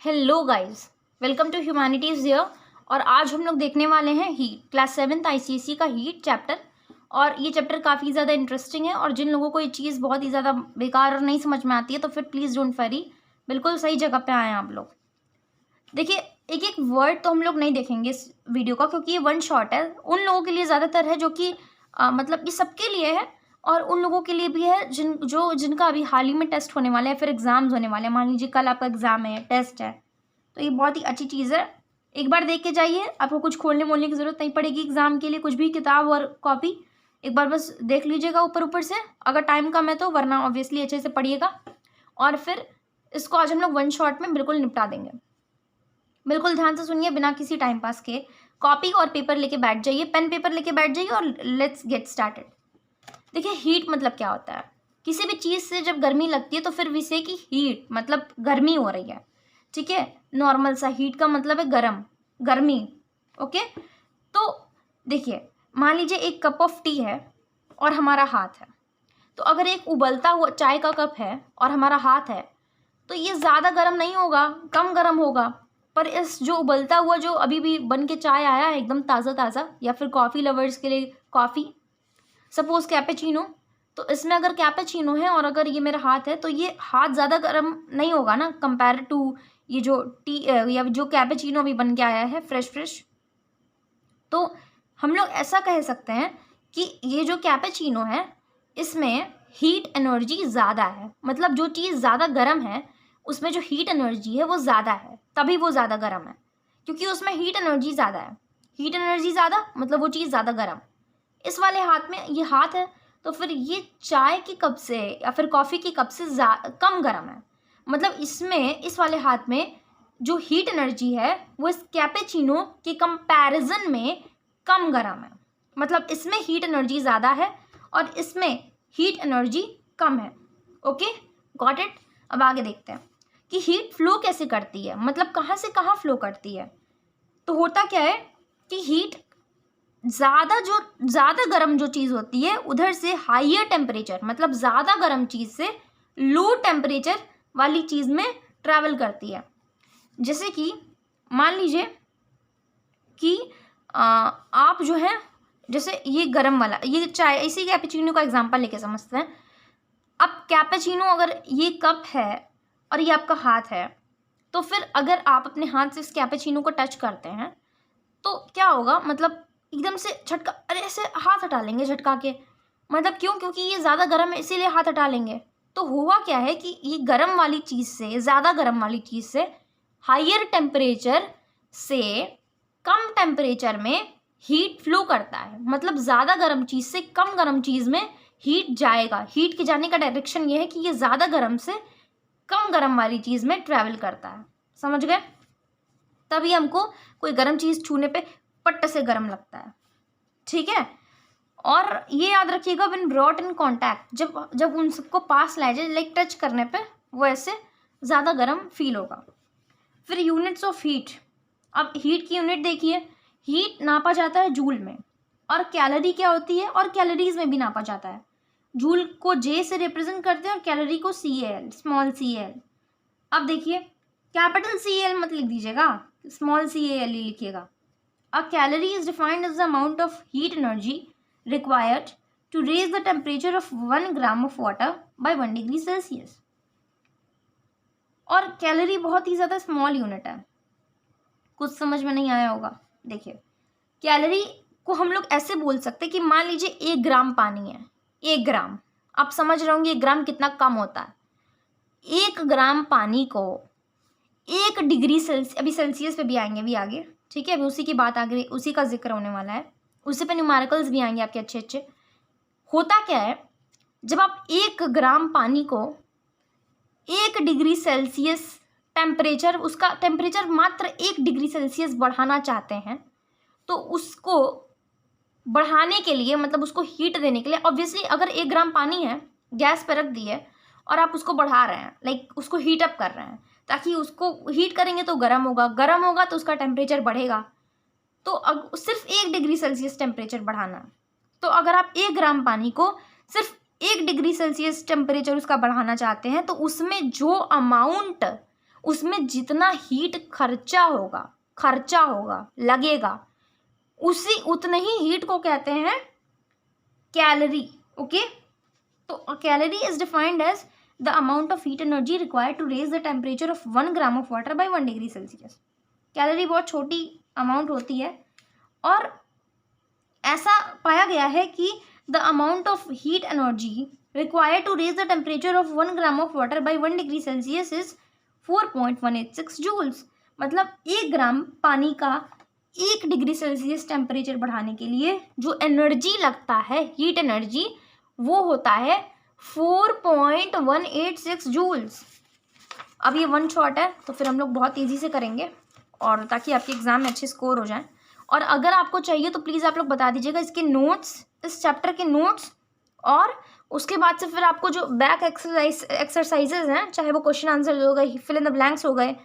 Hello guys, welcome to humanities year. और आज हम लोग देखने वाले हैं हीट क्लास 7th आईसीएसई का हीट चैप्टर। और ये चैप्टर काफ़ी ज़्यादा इंटरेस्टिंग है और जिन लोगों को ये चीज़ बहुत ही ज़्यादा बेकार और नहीं समझ में आती है तो फिर प्लीज़ डोंट वरी, बिल्कुल सही जगह पे आए हैं आप लोग। देखिए, एक एक वर्ड तो हम लोग नहीं देखेंगे इस वीडियो का क्योंकि ये वन शॉट है। उन लोगों के लिए ज़्यादातर है जो कि मतलब ये सबके लिए है और उन लोगों के लिए भी है जिनका अभी हाल ही में टेस्ट होने वाला है, फिर एग्ज़ाम्स होने वाले हैं। मान लीजिए कल आपका एग्ज़ाम है, टेस्ट है, तो ये बहुत ही अच्छी चीज़ है। एक बार देख के जाइए, आपको कुछ खोलने मोलने की ज़रूरत नहीं पड़ेगी एग्ज़ाम के लिए। कुछ भी किताब और कॉपी एक बार बस देख लीजिएगा ऊपर ऊपर से, अगर टाइम कम है तो, वरना ऑब्वियसली अच्छे से पढ़िएगा। और फिर इसको आज हम लोग वन शॉट में बिल्कुल निपटा देंगे। बिल्कुल ध्यान से सुनिए, बिना किसी टाइम पास के। कॉपी और पेपर लेके बैठ जाइए, पेन पेपर लेके बैठ जाइए और लेट्स गेट स्टार्टेड। देखिए, हीट मतलब क्या होता है। किसी भी चीज़ से जब गर्मी लगती है तो फिर विषय की हीट मतलब गर्मी हो रही है, ठीक है। नॉर्मल सा हीट का मतलब है गरम, गर्मी, ओके। तो देखिए, मान लीजिए एक कप ऑफ टी है और हमारा हाथ है, तो अगर एक उबलता हुआ चाय का कप है और हमारा हाथ है तो ये ज़्यादा गर्म नहीं होगा, कम गर्म होगा। पर इस जो उबलता हुआ जो अभी भी बन के चाय आया है एकदम ताज़ा ताज़ा, या फिर कॉफ़ी लवर्स के लिए कॉफ़ी, सपोज कैपेचिनो, तो इसमें अगर कैपेचिनो है और अगर ये मेरा हाथ है तो ये हाथ ज़्यादा गर्म नहीं होगा ना कंपेयर टू ये जो टी या जो कैपेचिनो भी बन के आया है फ्रेश। तो हम लोग ऐसा कह सकते हैं कि ये जो कैपेचिनो है इसमें हीट एनर्जी ज़्यादा है। मतलब जो चीज़ ज़्यादा गर्म है उसमें जो हीट एनर्जी है वो ज़्यादा है, तभी वो ज़्यादा गर्म है, क्योंकि उसमें हीट एनर्जी ज़्यादा है। हीट एनर्जी ज़्यादा मतलब वो चीज़ ज़्यादा गर्म। इस वाले हाथ में ये हाथ है तो फिर ये चाय की कप से या फिर कॉफ़ी की कप से कम गर्म है। मतलब इसमें इस वाले हाथ में जो हीट एनर्जी है वो इस कैपेचिनो के कंपैरिजन में कम गर्म है। मतलब इसमें हीट एनर्जी ज़्यादा है और इसमें हीट एनर्जी कम है। Okay, got it. अब आगे देखते हैं कि हीट फ्लो कैसे करती है, मतलब कहाँ से कहाँ फ्लो करती है। तो होता क्या है कि हीट ज़्यादा गर्म जो चीज़ होती है उधर से हाइयर टेम्परेचर मतलब ज़्यादा गर्म चीज़ से लो टेम्परेचर वाली चीज़ में ट्रैवल करती है। जैसे कि मान लीजिए कि आप जो है, जैसे ये गर्म वाला, ये चाय, इसी कैपेचिनो का एग्जांपल लेके समझते हैं। अब कैपेचिनो अगर ये कप है और ये आपका हाथ है, तो फिर अगर आप अपने हाथ से इस कैपेचिनो को टच करते हैं तो क्या होगा, मतलब एकदम से झटका, अरे ऐसे हाथ हटा लेंगे झटका के। मतलब क्यों? क्योंकि ये ज़्यादा गर्म है इसीलिए हाथ हटा लेंगे। तो हुआ क्या है कि ये गर्म वाली चीज़ से, ज़्यादा गर्म वाली चीज़ से हाइयर टेम्परेचर से कम टेम्परेचर में हीट फ्लो करता है। मतलब ज़्यादा गर्म चीज़ से कम गर्म चीज़ में हीट जाएगा। हीट के जाने का डायरेक्शन ये है कि ये ज़्यादा गर्म से कम गर्म वाली चीज़ में ट्रैवल करता है। समझ गए? तभी हमको कोई गर्म चीज़ छूने पे पट्ट से गर्म लगता है, ठीक है। और ये याद रखिएगा, व्हेन ब्रॉट इन कॉन्टैक्ट, जब उन सबको पास लाया जाए, लाइक टच करने पे, वो ऐसे ज़्यादा गर्म फील होगा। फिर यूनिट्स ऑफ हीट। अब हीट की यूनिट देखिए, हीट नापा जाता है जूल में, और कैलोरी क्या होती है, और कैलोरीज में भी नापा जाता है। जूल को जे से रिप्रेजेंट करते हैं और कैलोरी को CAL, स्मॉल CAL। अब देखिए, कैपिटल CAL मत लिख दीजिएगा, स्मॉल CAL ही लिखिएगा। A calorie is defined as the amount of heat energy required to raise the temperature of 1 gram of water by 1 degree Celsius। और कैलोरी बहुत ही ज़्यादा स्मॉल यूनिट है, कुछ समझ में नहीं आया होगा। देखिए, कैलोरी को हम लोग ऐसे बोल सकते हैं कि मान लीजिए 1 ग्राम पानी है, 1 ग्राम, आप समझ रहे होंगे 1 ग्राम कितना कम होता है। 1 ग्राम पानी को 1 डिग्री सेल्सियस, अभी सेल्सियस पे भी आएंगे भी आगे, ठीक है, अभी उसी की बात आगे, उसी का जिक्र होने वाला है, उसी पे न्यूमेरिकल्स भी आएंगे आपके अच्छे अच्छे। होता क्या है, जब आप 1 ग्राम पानी को 1 डिग्री सेल्सियस टेम्परेचर, उसका टेम्परेचर मात्र 1 डिग्री सेल्सियस बढ़ाना चाहते हैं, तो उसको बढ़ाने के लिए, मतलब उसको हीट देने के लिए, ऑब्वियसली अगर 1 ग्राम पानी है, गैस पर रख दी है और आप उसको बढ़ा रहे हैं, लाइक उसको हीट अप कर रहे हैं, ताकि उसको हीट करेंगे तो गर्म होगा तो उसका टेम्परेचर बढ़ेगा। तो सिर्फ 1 डिग्री सेल्सियस टेम्परेचर बढ़ाना। तो अगर आप 1 ग्राम पानी को सिर्फ 1 डिग्री सेल्सियस टेम्परेचर उसका बढ़ाना चाहते हैं, तो उसमें जो अमाउंट उसमें जितना हीट खर्चा होगा लगेगा, उसी उतने ही हीट को कहते हैं कैलोरी। ओके, तो calorie is defined as the amount of heat energy required to raise the temperature of 1 gram of water by 1 degree Celsius. Calorie बहुत छोटी अमाउंट होती है और ऐसा पाया गया है कि the amount of heat energy required to raise the temperature of 1 gram of water by 1 degree Celsius is 4.186 joules. मतलब 1 ग्राम पानी का 1 डिग्री सेल्सियस टेम्परेचर बढ़ाने के लिए जो एनर्जी लगता है, हीट एनर्जी, वो होता है 4.186 जूल्स। अब ये वन शॉट है तो फिर हम लोग बहुत तेज़ी से करेंगे और ताकि आपके एग्जाम में अच्छे स्कोर हो जाएं। और अगर आपको चाहिए तो प्लीज़ आप लोग बता दीजिएगा इसके नोट्स, इस चैप्टर के नोट्स, और उसके बाद से फिर आपको जो बैक एक्सरसाइजेज हैं, चाहे वो क्वेश्चन आंसर हो गए, फिल इन द ब्लैंक्स हो गए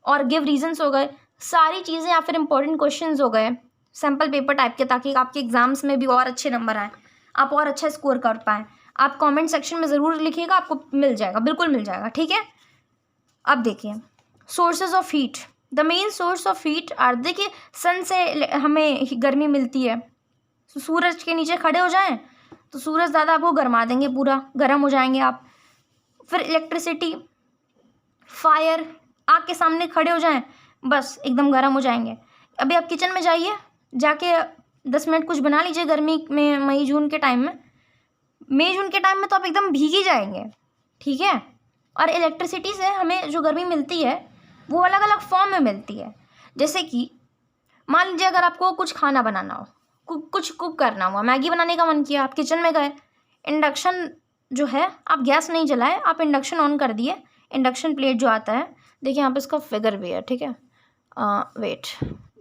और गिव रीजंस हो गए, सारी चीज़ें, या फिर इंपॉर्टेंट क्वेश्चंस हो गए सैम्पल पेपर टाइप के, ताकि आपके एग्जाम्स में भी और अच्छे नंबर आए, आप और अच्छा स्कोर कर पाएँ। आप कमेंट सेक्शन में ज़रूर लिखिएगा, आपको मिल जाएगा, बिल्कुल मिल जाएगा, ठीक है। अब देखिए sources of heat. The main source of heat are, देखिए सन से हमें गर्मी मिलती है, सूरज के नीचे खड़े हो जाएं तो सूरज ज़्यादा आपको गर्मा देंगे, पूरा गर्म हो जाएंगे आप। फिर इलेक्ट्रिसिटी, फायर, आग के सामने खड़े हो जाएं बस एकदम गर्म हो जाएंगे। अभी आप किचन में जाइए, जाके 10 मिनट कुछ बना लीजिए गर्मी में, मई जून के टाइम में तो आप एकदम भीग ही जाएंगे, ठीक है। और इलेक्ट्रिसिटी से हमें जो गर्मी मिलती है वो अलग अलग फॉर्म में मिलती है। जैसे कि मान लीजिए अगर आपको कुछ खाना बनाना हो, कुछ कुक करना हुआ, मैगी बनाने का मन किया, आप किचन में गए, इंडक्शन जो है, आप गैस नहीं जलाए, आप इंडक्शन ऑन कर दिए, इंडक्शन प्लेट जो आता है, देखिए यहाँ पे इसका फिगर भी है, ठीक है। Wait,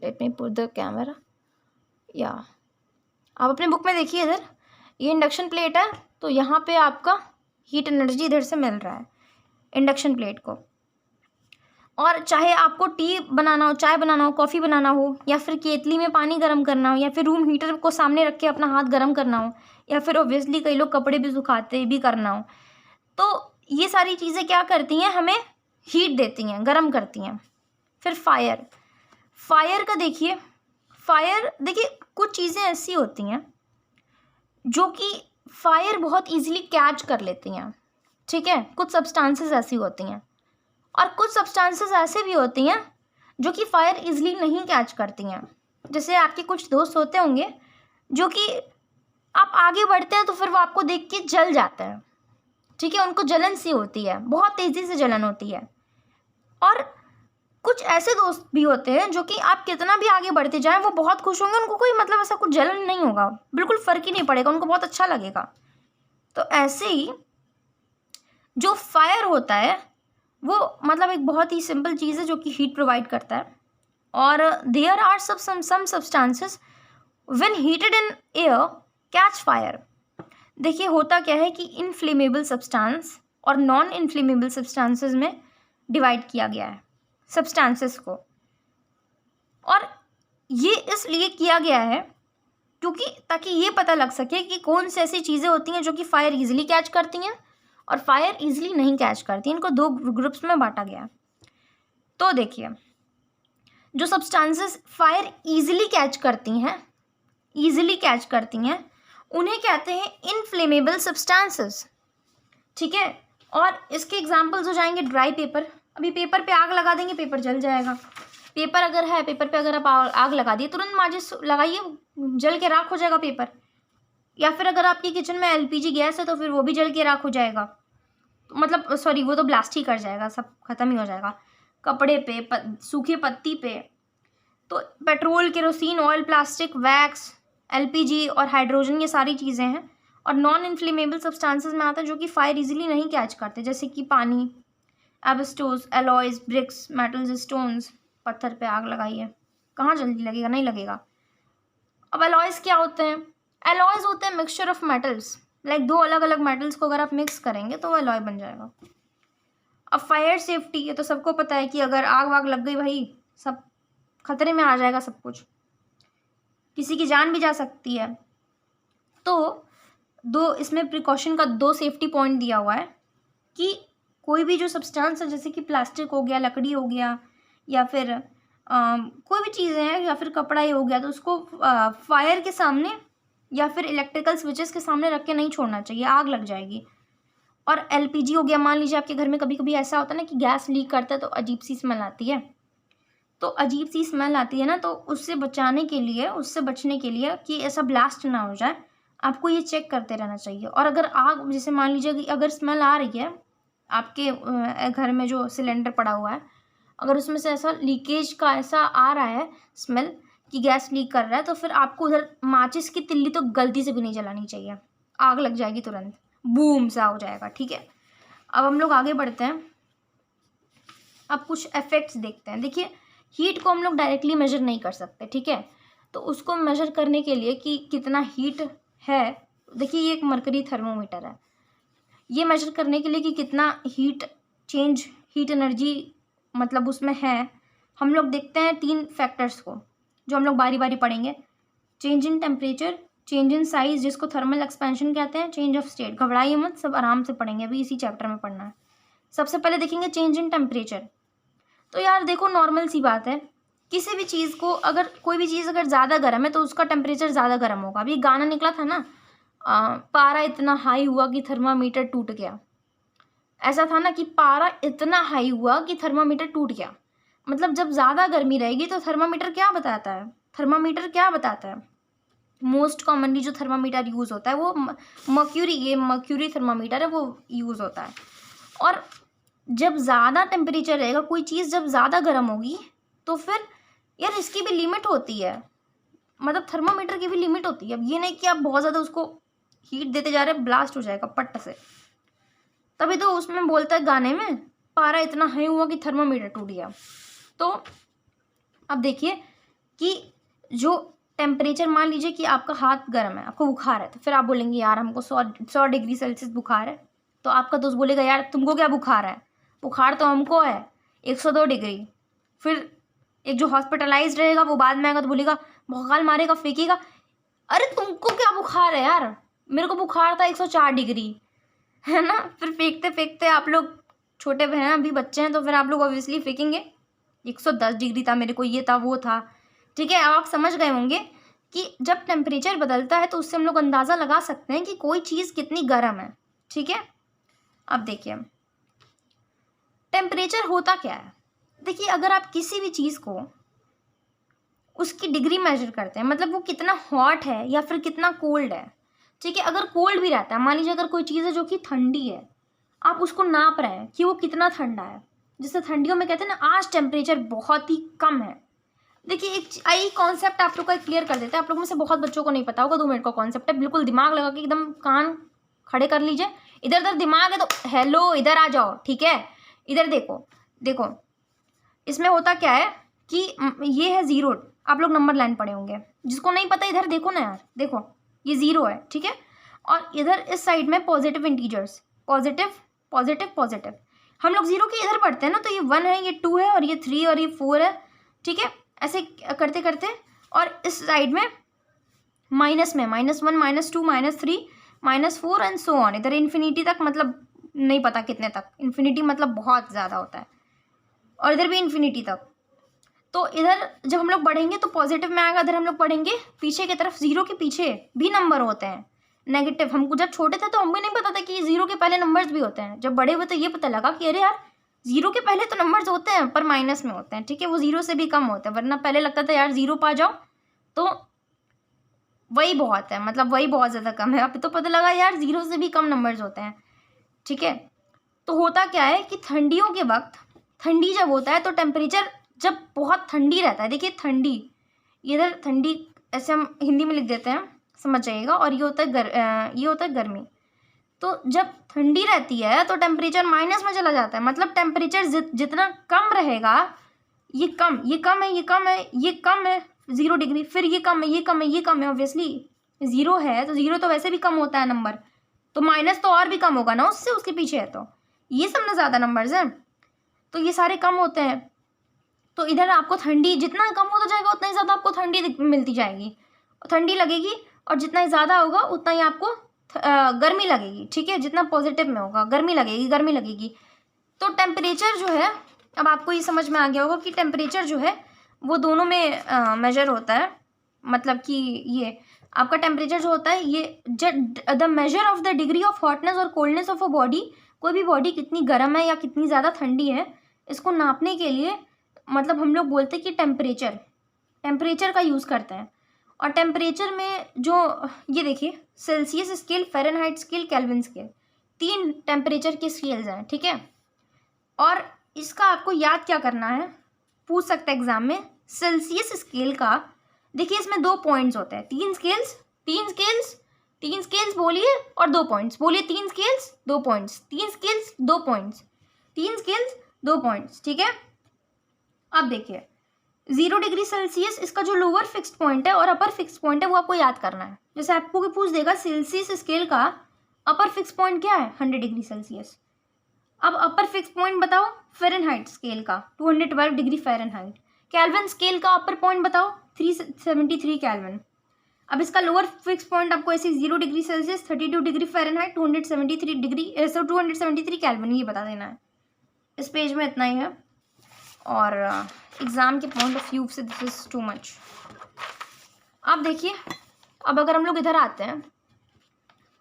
let me put the camera, या आप अपने बुक में देखिए, इधर ये इंडक्शन प्लेट है, तो यहाँ पे आपका हीट एनर्जी इधर से मिल रहा है इंडक्शन प्लेट को। और चाहे आपको टी बनाना हो, चाय बनाना हो, कॉफ़ी बनाना हो, या फिर केतली में पानी गर्म करना हो, या फिर रूम हीटर को सामने रख के अपना हाथ गर्म करना हो, या फिर ऑब्वियसली कई लोग कपड़े भी सुखाते भी करना हो, तो ये सारी चीज़ें क्या करती हैं, हमें हीट देती हैं, गर्म करती हैं। फिर फायर का देखिए, देखिए कुछ चीज़ें ऐसी होती हैं जो कि फायर बहुत ईजिली कैच कर लेती हैं, ठीक है। कुछ सब्सटेंसेस ऐसी होती हैं और कुछ सब्सटेंसेस ऐसे भी होती हैं जो कि फायर इजीली नहीं कैच करती हैं। जैसे आपके कुछ दोस्त होते होंगे जो कि आप आगे बढ़ते हैं तो फिर वो आपको देख के जल जाते हैं, ठीक है, उनको जलन सी होती है, बहुत तेज़ी से जलन होती है। और कुछ ऐसे दोस्त भी होते हैं जो कि आप कितना भी आगे बढ़ते जाएं वो बहुत खुश होंगे, उनको कोई मतलब ऐसा कुछ जलन नहीं होगा, बिल्कुल फ़र्क ही नहीं पड़ेगा, उनको बहुत अच्छा लगेगा। तो ऐसे ही जो फायर होता है वो मतलब एक बहुत ही सिंपल चीज़ है जो कि हीट प्रोवाइड करता है। और there are some substances when heated in air catch fire. देखिए होता क्या है कि इनफ्लेमेबल सब्सटेंस और नॉन इनफ्लेमेबल सब्सटेंसेस में डिवाइड किया गया है सब्सटेंसेस को, और ये इसलिए किया गया है क्योंकि ताकि ये पता लग सके कि कौन सी ऐसी चीज़ें होती हैं जो कि फायर इजीली कैच करती हैं और फायर इजीली नहीं कैच करती। इनको दो ग्रुप्स में बांटा गया। तो देखिए जो सब्सटेंसेस फायर इजीली कैच करती हैं उन्हें कहते हैं इनफ्लेमेबल सब्सटेंसेस, ठीक है। और इसके एग्जांपल्स हो जाएंगे ड्राई पेपर। अभी पेपर पे आग लगा देंगे, पेपर जल जाएगा। पेपर अगर है, पेपर पे अगर आप आग लगा दिए, तुरंत माचिस लगाइए, जल के राख हो जाएगा पेपर। या फिर अगर आपकी किचन में एलपीजी गैस है तो फिर वो भी जल के राख हो जाएगा, मतलब सॉरी वो तो ब्लास्ट ही कर जाएगा, सब खत्म ही हो जाएगा। कपड़े पे, सूखी पत्ती पे, तो petrol, kerosene, oil, plastic, wax, LPG और हाइड्रोजन, ये सारी चीज़ें हैं। और नॉन इन्फ्लेमेबल सब्सटेंसेस में आता है जो कि फायर इजीली नहीं कैच करते, जैसे कि पानी, एब्स्टोस, एलॉयज, ब्रिक्स, मेटल्स, स्टोन्स। पत्थर पे आग लगाइए, कहाँ जल्दी लगेगा, नहीं लगेगा। अब एलॉयज क्या होते हैं? एलॉयज होते हैं मिक्सचर ऑफ मेटल्स, लाइक दो अलग अलग मेटल्स को अगर आप मिक्स करेंगे तो वो एलॉय बन जाएगा। अब फायर सेफ्टी, ये तो सबको पता है कि अगर आग वाग लग गई भाई सब खतरे में आ जाएगा, सब कुछ, किसी की जान भी जा सकती है। तो दो इसमें प्रिकॉशन का दो सेफ्टी पॉइंट दिया हुआ है कि कोई भी जो सब्सटेंस है, जैसे कि प्लास्टिक हो गया, लकड़ी हो गया, या फिर कोई भी चीज़ें हैं, या फिर कपड़ा ही हो गया, तो उसको फायर के सामने या फिर इलेक्ट्रिकल स्विचेस के सामने रख के नहीं छोड़ना चाहिए, आग लग जाएगी। और एलपीजी हो गया, मान लीजिए आपके घर में कभी कभी ऐसा होता है ना कि गैस लीक करता है तो अजीब सी स्मेल आती है, तो अजीब सी स्मेल आती है ना, तो उससे बचाने के लिए, उससे बचने के लिए कि ऐसा ब्लास्ट ना हो जाए, आपको ये चेक करते रहना चाहिए। और अगर आग, जैसे मान लीजिए कि अगर स्मेल आ रही है आपके घर में जो सिलेंडर पड़ा हुआ है, अगर उसमें से ऐसा लीकेज का ऐसा आ रहा है स्मेल कि गैस लीक कर रहा है, तो फिर आपको उधर माचिस की तिल्ली तो गलती से भी नहीं जलानी चाहिए, आग लग जाएगी तुरंत, बूम सा हो जाएगा। ठीक है, अब हम लोग आगे बढ़ते हैं। अब कुछ इफेक्ट्स देखते हैं। देखिए, हीट को हम लोग डायरेक्टली मेजर नहीं कर सकते, ठीक है, तो उसको मेजर करने के लिए कि कितना हीट है, देखिए ये एक मरकरी थर्मोमीटर है, ये मेजर करने के लिए कि कितना हीट चेंज, हीट एनर्जी मतलब उसमें है, हम लोग देखते हैं 3 फैक्टर्स को, जो हम लोग बारी बारी पढ़ेंगे। Change in temperature, change in size जिसको थर्मल एक्सपेंशन कहते हैं, चेंज ऑफ स्टेट। घबराइए मत, सब आराम से पढ़ेंगे, अभी इसी चैप्टर में पढ़ना है। सबसे पहले देखेंगे चेंज इन टेम्परेचर। तो यार देखो, नॉर्मल सी बात है, किसी भी चीज़ को, अगर कोई भी चीज़ अगर ज़्यादा गर्म है तो उसका टेम्परेचर ज़्यादा गर्म होगा। अभी गाना निकला था ना, पारा इतना हाई हुआ कि थर्मामीटर टूट गया, ऐसा था ना कि पारा इतना हाई हुआ कि थर्मामीटर टूट गया। मतलब जब ज़्यादा गर्मी रहेगी तो थर्मामीटर क्या बताता है, थर्मामीटर क्या बताता है, मोस्ट कॉमनली जो थर्मामीटर यूज़ होता है वो मर्क्यूरी, ये मर्क्यूरी थर्मामीटर है, वो यूज़ होता है। और जब ज़्यादा टेम्परेचर रहेगा, कोई चीज़ जब ज़्यादा गर्म होगी तो फिर यार इसकी भी लिमिट होती है, मतलब थर्मामीटर की भी लिमिट होती है। अब ये नहीं कि आप बहुत ज़्यादा उसको हीट देते जा रहे हैं, ब्लास्ट हो जाएगा पट से। तभी तो उसमें बोलता है गाने में, पारा इतना हाई हुआ कि थर्मामीटर टूट गया। तो अब देखिए कि जो टेम्परेचर, मान लीजिए कि आपका हाथ गर्म है, आपको बुखार है, तो फिर आप बोलेंगे यार हमको 100 डिग्री सेल्सियस बुखार है, तो आपका दोस्त बोलेगा यार तुमको क्या बुखार है, बुखार तो हमको है 102 डिग्री। फिर एक जो हॉस्पिटलाइज रहेगा वो बाद में आएगा तो बोलेगा, भौकाल मारेगा, फेंकेगा, अरे तुमको क्या बुखार है यार, मेरे को बुखार था 104 डिग्री, है ना। फिर फेंकते फेंकते आप लोग छोटे बहन अभी बच्चे हैं, तो फिर आप लोग ऑब्वियसली फेंकेंगे 110 डिग्री था मेरे को, ये था वो था। ठीक है, अब आप समझ गए होंगे कि जब टेम्परेचर बदलता है तो उससे हम लोग अंदाज़ा लगा सकते हैं कि कोई चीज़ कितनी गर्म है। ठीक है, अब देखिए टेम्परेचर होता क्या है। देखिए, अगर आप किसी भी चीज़ को उसकी डिग्री मेजर करते हैं, मतलब वो कितना हॉट है या फिर कितना कोल्ड है। ठीक है, अगर कोल्ड भी रहता है, मान लीजिए अगर कोई चीज़ है जो कि ठंडी है, आप उसको नाप रहे हैं कि वो कितना ठंडा है, जैसे ठंडियों में कहते हैं ना आज टेम्परेचर बहुत ही कम है। देखिए, एक कॉन्सेप्ट आप लोग का क्लियर कर देते हैं, आप लोग में से बहुत बच्चों को नहीं पता होगा, 2 मिनट का कॉन्सेप्ट है, बिल्कुल दिमाग लगा के एकदम कान खड़े कर लीजिए, इधर उधर दिमाग है तो हेलो इधर आ जाओ। ठीक है, इधर देखो, देखो इसमें होता क्या है कि ये है 0, आप लोग नंबर लाइन पढ़े होंगे, जिसको नहीं पता इधर देखो ना यार, देखो ये 0 है। ठीक है, और इधर इस साइड में positive integers, positive positive positive, हम लोग 0 के इधर पढ़ते हैं ना, तो ये 1 है, ये 2 है, और ये 3 और ये 4 है। ठीक है, ऐसे करते करते, और इस साइड में माइनस में -1 -2 -3 -4 एंड सो ऑन, इधर इन्फिनिटी तक, मतलब नहीं पता कितने तक, इन्फिनिटी मतलब बहुत ज़्यादा होता है, और इधर भी इन्फिनिटी तक। तो इधर जब हम लोग बढ़ेंगे तो पॉजिटिव में आएगा, इधर हम लोग पढ़ेंगे पीछे की तरफ, 0 के पीछे भी नंबर होते हैं नेगेटिव। हमको जब छोटे थे तो हमको नहीं पता था कि 0 के पहले नंबर्स भी होते हैं, जब बड़े हुए तो ये पता लगा कि अरे यार 0 के पहले तो नंबर्स होते हैं पर माइनस में होते हैं। ठीक है, वो 0 से भी कम होते हैं, वरना पहले लगता था यार 0 पा जाओ तो वही बहुत है, मतलब वही बहुत ज़्यादा कम है। अब तो पता लगा यार 0 से भी कम नंबर्स होते हैं। ठीक है, तो होता क्या है कि ठंडियों के वक्त, ठंडी जब होता है तो टेम्परेचर जब बहुत ठंडी रहता है, देखिए ठंडी, इधर ठंडी ऐसे हम हिंदी में लिख देते हैं, समझ जाइएगा, और ये होता है ये होता है गर्मी। तो जब ठंडी रहती है तो टेम्परेचर माइनस में चला जाता है, मतलब टेम्परेचर जितना कम रहेगा, ये कम, ये कम है, ये कम है, ये कम है 0 डिग्री, फिर ये कम है, ये कम है, ये कम है। ऑब्वियसली 0 है तो 0 तो वैसे भी कम होता है नंबर, तो माइनस तो और भी कम होगा ना उससे, उसके पीछे है, तो ये सब ना ज़्यादा नंबर्स हैं, तो ये सारे कम होते हैं। तो इधर आपको ठंडी जितना कम होता जाएगा उतना ही ज़्यादा आपको ठंडी मिलती जाएगी, ठंडी लगेगी, और जितना ही ज़्यादा होगा उतना ही आपको गर्मी लगेगी। ठीक है, जितना पॉजिटिव में होगा गर्मी लगेगी, गर्मी लगेगी। तो टेम्परेचर जो है, अब आपको ये समझ में आ गया होगा कि टेम्परेचर जो है वो दोनों में मेजर होता है। मतलब कि ये आपका टेम्परेचर जो होता है ये the measure of the degree of hotness और कोल्डनेस ऑफ अ बॉडी, कोई भी बॉडी कितनी गर्म है या कितनी ज़्यादा ठंडी है, इसको नापने के लिए मतलब हम लोग बोलते हैं कि टेम्परेचर का यूज़ करते हैं। और टेम्परेचर में जो ये देखिए Celsius scale, Fahrenheit scale, kelvin scale, 3 temperature के स्केल्स हैं, ठीक है। और इसका आपको याद क्या करना है, पूछ सकता है एग्जाम में। सेल्सियस स्केल का देखिए इसमें 2 पॉइंट्स होते हैं, 3 स्केल्स बोलिए और 2 पॉइंट्स बोलिए, 3 scales 2 points, 3 scales 2 points, 3 scales 2 points, ठीक है। अब देखिए 0 डिग्री सेल्सियस इसका जो लोअर फिक्स्ड पॉइंट है और अपर फिक्स्ड पॉइंट है वो आपको याद करना है। जैसे आपको भी पूछ देगा सेल्सियस स्केल का अपर फिक्स्ड पॉइंट क्या है, 100 डिग्री सेल्सियस। अब अपर फिक्स्ड पॉइंट बताओ फ़ारेनहाइट स्केल का 212 डिग्री फ़ारेनहाइट। केल्विन स्केल का अपर पॉइंट बताओ 373 केल्विन। अब इसका लोअर फिक्स पॉइंट आपको ऐसे 0 degree Celsius, 32 degree Fahrenheit, 273 kelvin ये बता देना है। इस पेज में इतना ही है और एग्ज़ाम के पॉइंट ऑफ व्यू से दिस इज़ टू मच। अब देखिए, अब अगर हम लोग इधर आते हैं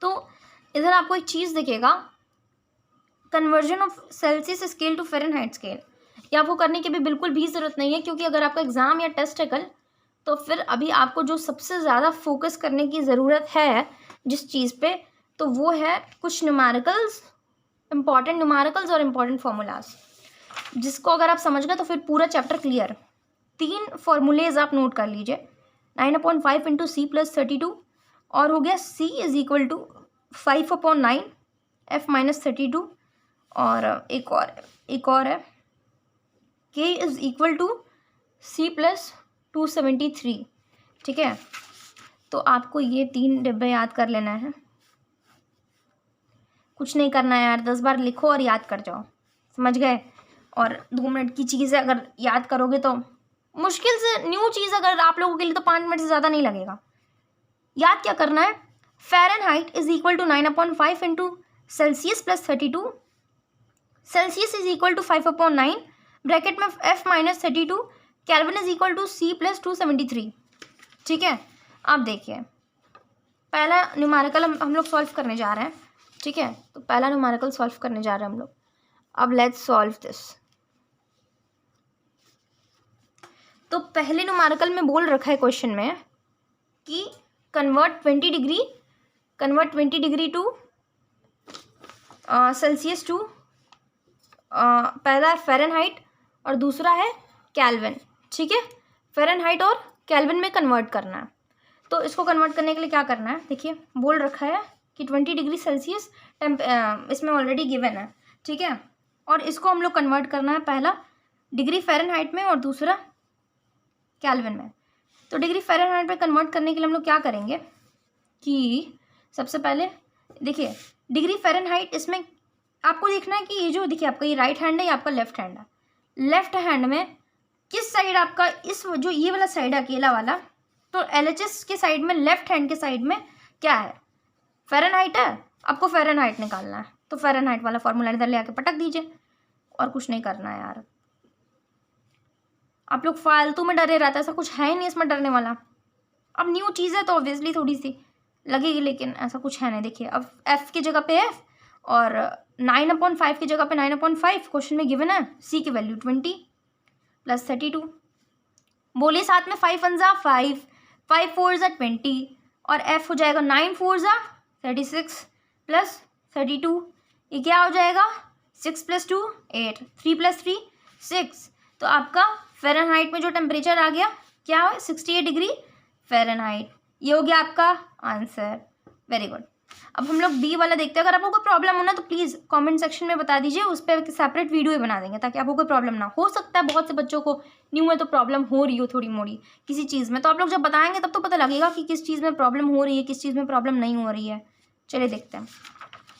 तो इधर आपको एक चीज़ दिखेगा, conversion of Celsius scale to Fahrenheit scale. ये आपको करने की भी बिल्कुल भी ज़रूरत नहीं है, क्योंकि अगर आपका एग्ज़ाम या टेस्ट है कल, तो फिर अभी आपको जो सबसे ज़्यादा फोकस करने की ज़रूरत है जिस चीज़ पे, तो वो है कुछ न्यूमेरिकल्स, इंपॉर्टेंट न्यूमेरिकल्स और इम्पॉर्टेंट फार्मूलाज, जिसको अगर आप समझ गए तो फिर पूरा चैप्टर क्लियर। 3 फार्मूलेज आप नोट कर लीजिए, 9/5 इंटू सी प्लस 32 और हो गया c is equal to 5/9 f minus 32 और एक और है k is equal to c plus 273, ठीक है। तो आपको ये 3 डिब्बे याद कर लेना है, कुछ नहीं करना है यार, 10 बार लिखो और याद कर जाओ, समझ गए। और 2 मिनट की चीज़ है, अगर याद करोगे तो मुश्किल से न्यू चीज़ अगर आप लोगों के लिए तो 5 मिनट से ज़्यादा नहीं लगेगा। याद क्या करना है, Fahrenheit is equal to 9/5 into Celsius plus 32, Celsius is equal to 5/9 bracket में f minus 32, kelvin is equal to c plus 273, ठीक है। अब देखिए पहला न्यूमेरिकल हम लोग सॉल्व करने जा रहे हैं, ठीक है। तो पहला न्यूमेरिकल सॉल्व करने जा रहे हैं हम लोग। अब लेट्स सॉल्व दिस। तो पहले न्यूमेरिकल में बोल रखा है क्वेश्चन में कि convert 20 degree to Celsius to, पहला है फ़ारेनहाइट और दूसरा है केल्विन, ठीक है। फ़ारेनहाइट और केल्विन में कन्वर्ट करना है। तो इसको कन्वर्ट करने के लिए क्या करना है, देखिए बोल रखा है कि 20 डिग्री सेल्सियस इसमें ऑलरेडी गिवन है, ठीक है। और इसको हम लोग कन्वर्ट करना है, पहला डिग्री फ़ारेनहाइट में और दूसरा केल्विन में। तो डिग्री फ़ारेनहाइट में कन्वर्ट करने के लिए हम लोग क्या करेंगे कि सबसे पहले देखिए डिग्री फ़ारेनहाइट, इसमें आपको देखना है कि ये जो देखिए आपका ये राइट हैंड है, ये आपका लेफ्ट हैंड है। लेफ्ट हैंड में किस साइड आपका, इस जो ये वाला साइड है अकेला वाला, तो LHS के साइड में, लेफ्ट हैंड के साइड में क्या है, फ़ारेनहाइट है। आपको फ़ारेनहाइट निकालना है, तो फ़ारेनहाइट वाला फॉर्मूला इधर ले आके पटक दीजिए, और कुछ नहीं करना है यार। आप लोग फालतू में डरे रहते, ऐसा कुछ है ही नहीं इसमें डरने वाला। अब न्यू चीज़ है तो ऑब्वियसली थोड़ी सी लगेगी, लेकिन ऐसा कुछ है नहीं। देखिए अब f की जगह पे f और 9/5 की जगह पे 9/5 क्वेश्चन में गिवन है, c की वैल्यू 20 प्लस 32, बोलिए साथ में 5 1 जा 5, 5 4 जा 20 और f हो जाएगा 9 4 जा 36 प्लस 32, ये क्या हो जाएगा 6 + 2 8, 3 + 3 6। तो आपका फ़ारेनहाइट में जो टेम्परेचर आ गया क्या है, 68 डिग्री फ़ारेनहाइट। ये हो गया आपका आंसर, वेरी गुड। अब हम लोग बी वाला देखते हैं। अगर आपको कोई प्रॉब्लम हो ना तो प्लीज़ कमेंट सेक्शन में बता दीजिए, उस पर सेपरेट वीडियो ही बना देंगे ताकि आपको कोई प्रॉब्लम ना हो। सकता है बहुत से बच्चों को न्यू है तो प्रॉब्लम हो रही हो थोड़ी मोड़ी किसी चीज़ में, तो आप लोग जब बताएंगे तब तो पता लगेगा कि किस चीज़ में प्रॉब्लम हो रही है, किस चीज़ में प्रॉब्लम नहीं हो रही है। चलिए देखते हैं।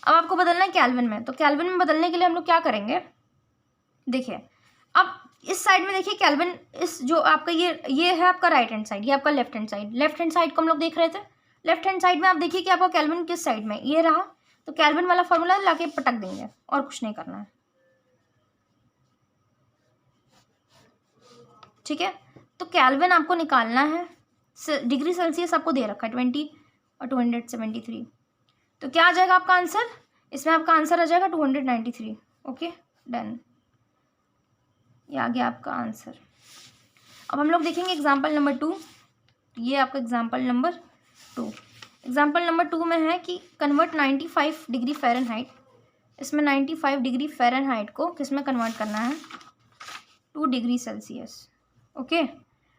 अब आपको बदलना है केल्विन में, तो केल्विन में बदलने के लिए हम लोग क्या करेंगे, देखिए अब इस साइड में देखिए केल्विन, इस जो आपका ये है आपका राइट हैंड साइड, ये आपका left hand side. Left hand side को हम लोग देख रहे थे, लेफ्ट हैंड साइड में आप देखिए कि आपका केल्विन किस साइड में, ये रहा। तो केल्विन वाला फॉर्मूला लाके पटक देंगे और कुछ नहीं करना है। ठीक है। तो केल्विन आपको निकालना है, डिग्री सेल्सियस आपको दे रखा है 20 और 273। तो क्या आ जाएगा आपका आंसर? इसमें आपका आंसर आ जाएगा 293। ओके डन, ये आ गया आपका आंसर। अब हम लोग देखेंगे एग्जाम्पल नंबर 2। ये आपका एग्जाम्पल नंबर 2। एग्जाम्पल नंबर 2 में है कि कन्वर्ट 95 डिग्री फ़ारेनहाइट, इसमें 95 डिग्री फ़ारेनहाइट को किस में कन्वर्ट करना है? 2 डिग्री सेल्सियस। ओके,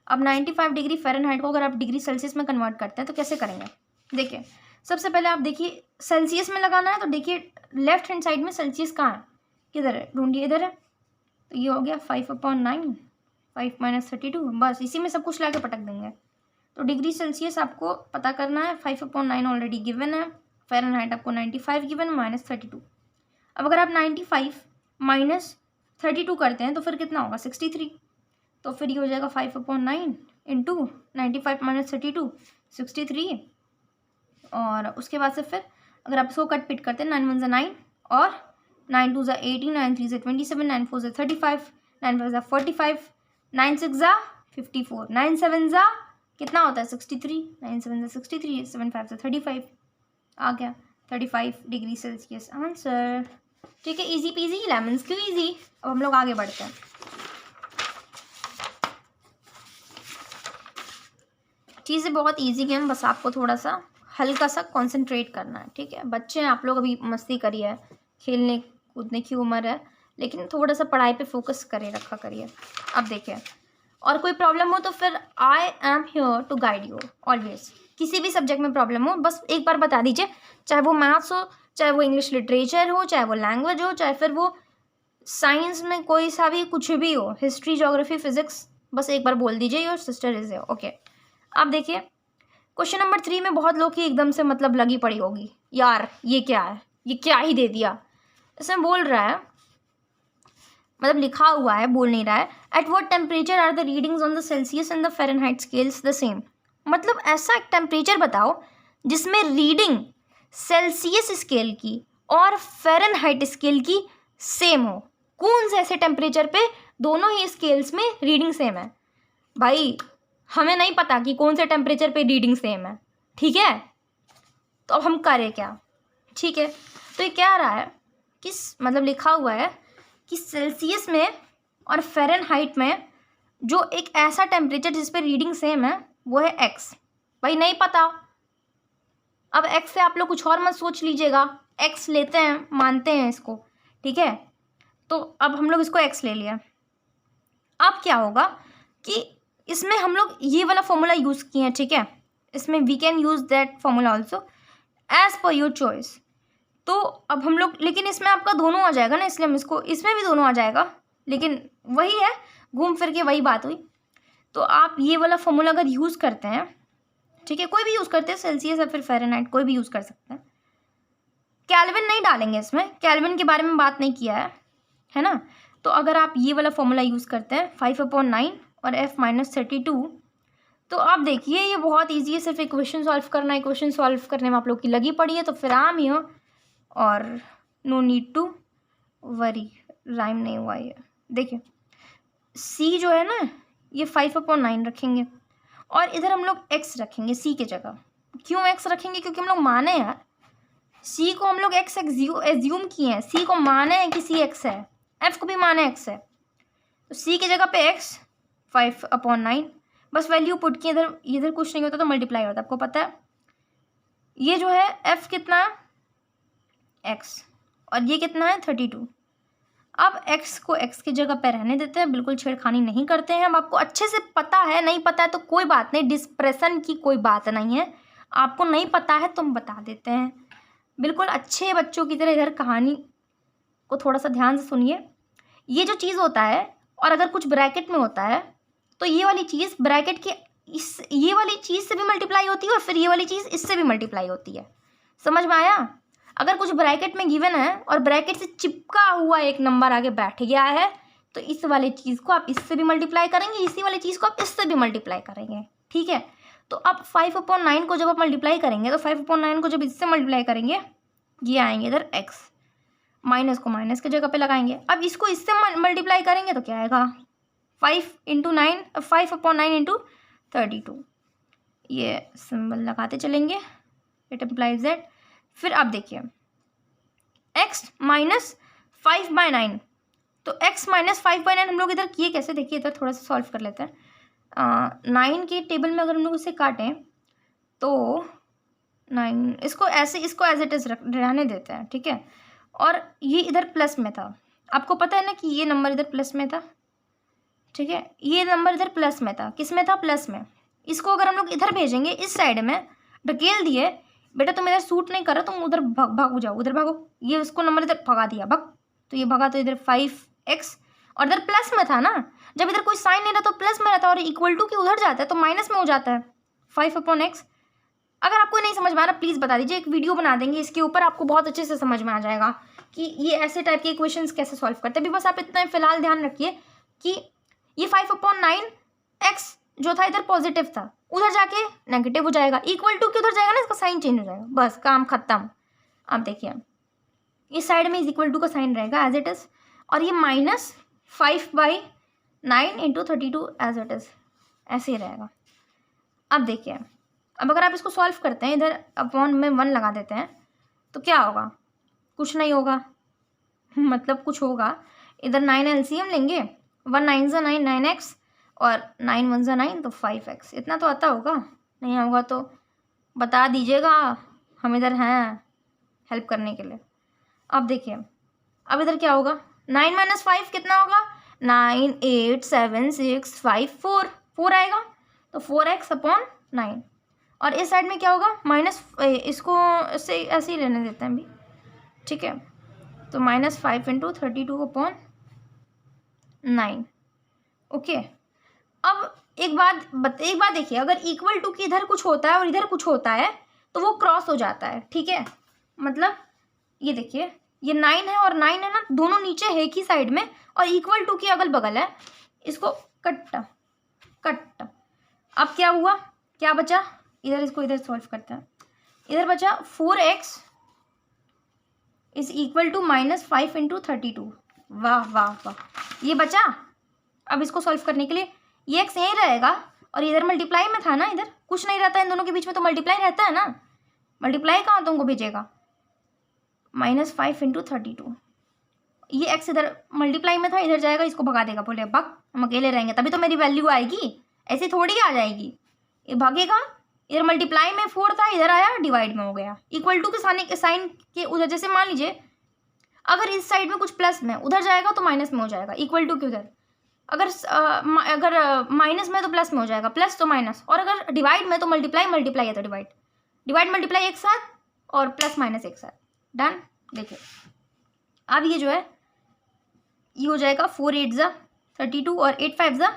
अब 95 डिग्री फ़ारेनहाइट को अगर आप डिग्री सेल्सियस में कन्वर्ट करते हैं तो कैसे करेंगे? देखिए, सबसे पहले आप देखिए सेल्सियस में लगाना है, तो देखिए लेफ्ट हैंड साइड में सेल्सियस कहाँ है, किधर है, ढूंढिए, इधर है। तो ये हो गया 5/9, 5 - 32, बस इसी में सब कुछ ला के पटक देंगे। तो डिग्री सेल्सियस आपको पता करना है, 5/9 ऑलरेडी गिवन है, फ़ारेनहाइट आपको 95 गिवन, -32। अब अगर आप 95 - 32 करते हैं तो फिर कितना होगा? 63। तो फिर ये हो जाएगा 5/9 इंटू 95 - 32, 63। और उसके बाद से फिर अगर आप इसको कट पिट करते हैं, 9 1 9 और 9 2 18, 9 3 27, 9 4 35, 9 5 45, 9 6 54, 9 7 कितना होता है? 63, 9 7 63, 7 5 35, आ गया 35 डिग्री सेल्सियस आंसर। ठीक है, इजी पीजी, लेमन्स क्यों इजी। अब हम लोग आगे बढ़ते हैं। चीज़ें बहुत इजी हैं, बस आपको थोड़ा सा हल्का सा कंसंट्रेट करना है। ठीक है, बच्चे हैं आप लोग, अभी मस्ती करिए, खेलने कूदने की उम्र है, लेकिन थोड़ा सा पढ़ाई पे फोकस करे रखा करिए। अब देखिए, और कोई प्रॉब्लम हो तो फिर I am here to guide you always. किसी भी सब्जेक्ट में प्रॉब्लम हो बस एक बार बता दीजिए, चाहे वो मैथ्स हो, चाहे वो इंग्लिश लिटरेचर हो, चाहे वो लैंग्वेज हो, चाहे फिर वो साइंस में कोई सा भी कुछ भी हो, हिस्ट्री, ज्योग्राफी, फिजिक्स, बस एक बार बोल दीजिए your sister is here. Okay, अब देखिए क्वेश्चन नंबर 3 में बहुत लोग की एकदम से मतलब लगी पड़ी होगी, यार ये क्या है, ये क्या ही दे दिया। इसमें बोल रहा है, मतलब लिखा हुआ है, बोल नहीं रहा है, at what temperature are the readings on the Celsius and the Fahrenheit scales the same. मतलब ऐसा एक टेम्परेचर बताओ जिसमें रीडिंग सेल्सियस स्केल की और फ़ारेनहाइट स्केल की सेम हो। कौन से ऐसे टेम्परेचर पे दोनों ही स्केल्स में रीडिंग सेम है? भाई हमें नहीं पता कि कौन से टेम्परेचर पे रीडिंग सेम है, ठीक है, तो अब हम करें क्या? ठीक है, तो ये क्या रहा है कि मतलब लिखा हुआ है कि सेल्सियस में और फ़ारेनहाइट में जो एक ऐसा टेम्परेचर जिस पे रीडिंग सेम है वो है एक्स। भाई नहीं पता, अब एक्स से आप लोग कुछ और मत सोच लीजिएगा, एक्स लेते हैं, मानते हैं इसको, ठीक है। तो अब हम लोग इसको एक्स ले लिया। अब क्या होगा कि इसमें हम लोग ये वाला फॉर्मूला यूज़ किए हैं, ठीक है, इसमें we can use that formula also as per your choice. तो अब हम लोग, लेकिन इसमें आपका दोनों आ जाएगा ना, इसलिए हम इसको, इसमें भी दोनों आ जाएगा, लेकिन वही है, घूम फिर के वही बात हुई। तो आप ये वाला फॉर्मूला अगर यूज़ करते हैं, ठीक है, कोई भी यूज़ करते हैं, सेल्सियस या फिर फ़ारेनहाइट, कोई भी यूज़ कर सकते हैं। केल्विन नहीं डालेंगे इसमें, केल्विन के बारे में बात नहीं किया है ना। तो अगर आप ये वाला फॉर्मूला यूज़ करते हैं 5/9 और F - 32, तो आप देखिए ये बहुत ईजी है, सिर्फ इक्वेशन सॉल्व करना है। इक्वेशन सॉल्व करने में आप लोग की लगी पड़ी है, तो फिर आम ही हो और no need to worry. Rhyme नहीं हुआ ये, देखिए C जो है ना, ये 5/9 रखेंगे और इधर हम लोग x रखेंगे C की जगह। क्यों x रखेंगे? क्योंकि हम लोग माने यार C को हम लोग x एज्यूम किए हैं, C को माने हैं कि C x है, F को भी माने x है, तो C की जगह पे x 5/9, बस वैल्यू पुट की। इधर कुछ नहीं होता तो मल्टीप्लाई होता है, आपको पता है। ये जो है F कितना है x और ये कितना है 32। अब x को x की जगह पे रहने देते हैं, बिल्कुल छेड़खानी नहीं करते हैं। अब आपको अच्छे से पता है, नहीं पता है तो कोई बात नहीं, डिस्प्रेशन की कोई बात नहीं है, आपको नहीं पता है तो हम बता देते हैं। बिल्कुल अच्छे बच्चों की तरह इधर कहानी को थोड़ा सा ध्यान से सुनिए। ये जो चीज़ होता है और अगर कुछ ब्रैकेट में होता है तो ये वाली चीज़ ब्रैकेट के ये वाली चीज़ से भी मल्टीप्लाई होती है और फिर ये वाली चीज़ इससे भी मल्टीप्लाई होती है। समझ में आया? अगर कुछ ब्रैकेट में गिवन है और ब्रैकेट से चिपका हुआ एक नंबर आगे बैठ गया है तो इस वाले चीज़ को आप इससे भी मल्टीप्लाई करेंगे, इसी वाली चीज़ को आप इससे भी मल्टीप्लाई करेंगे, ठीक है। तो अब 5/9 को जब आप मल्टीप्लाई करेंगे तो 5/9 को जब इससे मल्टीप्लाई करेंगे, ये आएंगे इधर x, माइनस को माइनस की जगह पे लगाएंगे। अब इसको इससे मल्टीप्लाई करेंगे तो क्या आएगा 5/9 × 32, ये सिंबल लगाते चलेंगे, इट इम्प्लाइज दैट। फिर आप देखिए x माइनस 5/9, तो x माइनस 5/9 हम लोग इधर किए कैसे, देखिए इधर थोड़ा सा सॉल्व कर लेते हैं। 9 के टेबल में अगर हम लोग इसे काटें तो 9, इसको ऐसे, इसको एज इट इज़ रहने देते हैं, ठीक है। और ये इधर प्लस में था, आपको पता है ना कि ये नंबर इधर प्लस में था, ठीक है, ये नंबर इधर प्लस में था, किस में था, प्लस में। इसको अगर हम लोग इधर भेजेंगे, इस साइड में ढकेल दिए, बेटा तुम इधर सूट नहीं कर रहे, तुम उधर भागो जाओ, उधर भागो, ये उसको नंबर इधर भगा दिया, भग, तो ये भगा, तो इधर 5x, और इधर प्लस में था ना, जब इधर कोई साइन नहीं रहता तो प्लस में रहता है, और इक्वल टू के उधर जाता है तो माइनस में हो जाता है 5/x। अगर आपको नहीं समझ में आ रहा प्लीज़ बता दीजिए, एक वीडियो बना देंगे इसके ऊपर, आपको बहुत अच्छे से समझ में आ जाएगा कि ये ऐसे टाइप के इक्वेशंस कैसे सॉल्व करते हैं। अभी बस आप इतना फिलहाल ध्यान रखिए कि ये 5/9x जो था इधर पॉजिटिव था, उधर जाके नेगेटिव हो जाएगा, इक्वल टू के उधर जाएगा ना, इसका साइन चेंज हो जाएगा, बस काम खत्म। आप देखिए इस साइड में इज इक्वल टू का साइन रहेगा एज इट इज़, और ये -5/9 × 32 एज इट इज़, ऐसे ही रहेगा। अब देखिए, अब अगर आप इसको सॉल्व करते हैं, इधर अपॉन में 1 लगा देते हैं तो क्या होगा, कुछ नहीं होगा, मतलब कुछ होगा। इधर 9 एलसीएम लेंगे, 1 9 × 9 9x, और 9 1 × 9 तो 5x, इतना तो आता होगा, नहीं होगा तो बता दीजिएगा, हम इधर हैं हेल्प करने के लिए। अब देखिए, अब इधर क्या होगा, 9 - 5 कितना होगा, 9 8 7 6 5 4, 4 आएगा, तो 4x/9। और इस साइड में क्या होगा, माइनस, इसको ऐसे ऐसे ही रहने देते हैं अभी, ठीक है, तो -5 × 32/9। ओके, अब एक बात देखिए, अगर इक्वल टू की इधर कुछ होता है और इधर कुछ होता है तो वो क्रॉस हो जाता है, ठीक है। मतलब ये देखिए, ये 9 है और 9 है ना, दोनों नीचे है एक ही साइड में, और इक्वल टू की अगल बगल है, इसको कट। अब क्या हुआ, क्या बचा, इधर इसको इधर सॉल्व करते हैं, इधर बचा 4x इज इक्वल टू -5 × 32। वाह वाह वाह, ये बचा। अब इसको सॉल्व करने के लिए ये x यहीं रहेगा, और इधर मल्टीप्लाई में था ना, इधर कुछ नहीं रहता इन दोनों के बीच में, तो मल्टीप्लाई रहता है ना, मल्टीप्लाई कहाँ तुमको भेजेगा, -5 × 32, ये x इधर मल्टीप्लाई में था, इधर जाएगा, इसको भगा देगा, बोले भग, हम अकेले रहेंगे तभी तो मेरी वैल्यू आएगी, ऐसे थोड़ी आ जाएगी, ये भागेगा। इधर मल्टीप्लाई में 4 था, इधर आया डिवाइड में हो गया, इक्वल टू के साइन के उधर, जैसे मान लीजिए अगर इस साइड में कुछ प्लस में, उधर जाएगा तो माइनस में हो जाएगा, इक्वल टू के उधर, अगर माइनस में तो प्लस में हो जाएगा, प्लस तो माइनस, और अगर डिवाइड में तो मल्टीप्लाई है तो डिवाइड मल्टीप्लाई एक साथ, और प्लस माइनस एक साथ, डन। देखिए अब ये जो है ये हो जाएगा 4 8 ज़ा 32, और 8 5 ज़ा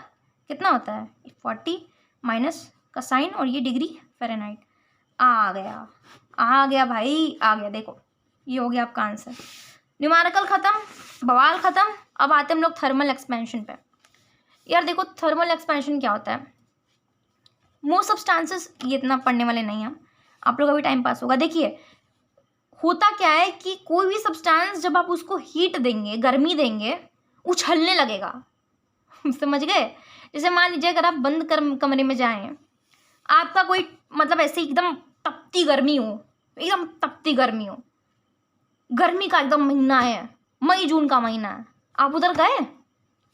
कितना होता है 40, माइनस का साइन, और ये डिग्री फ़ारेनहाइट। आ गया भाई, आ गया। देखो ये हो गया आपका आंसर, न्यूमेरिकल ख़त्म, बवाल ख़त्म। अब आते हैं हम लोग थर्मल एक्सपेंशन पे। यार देखो थर्मल एक्सपेंशन क्या होता है, मोस्ट सब्सटेंसेस, ये इतना पढ़ने वाले नहीं हैं आप लोग, अभी टाइम पास होगा। देखिए होता क्या है कि कोई भी सब्सटेंस जब आप उसको हीट देंगे, गर्मी देंगे, उछलने लगेगा समझ गए। जैसे मान लीजिए अगर आप बंद कमरे में जाएं, आपका कोई मतलब ऐसे एकदम तपती गर्मी हो, एकदम तपती गर्मी हो, गर्मी का एकदम महीना है, मई जून का महीना है, आप उधर गए,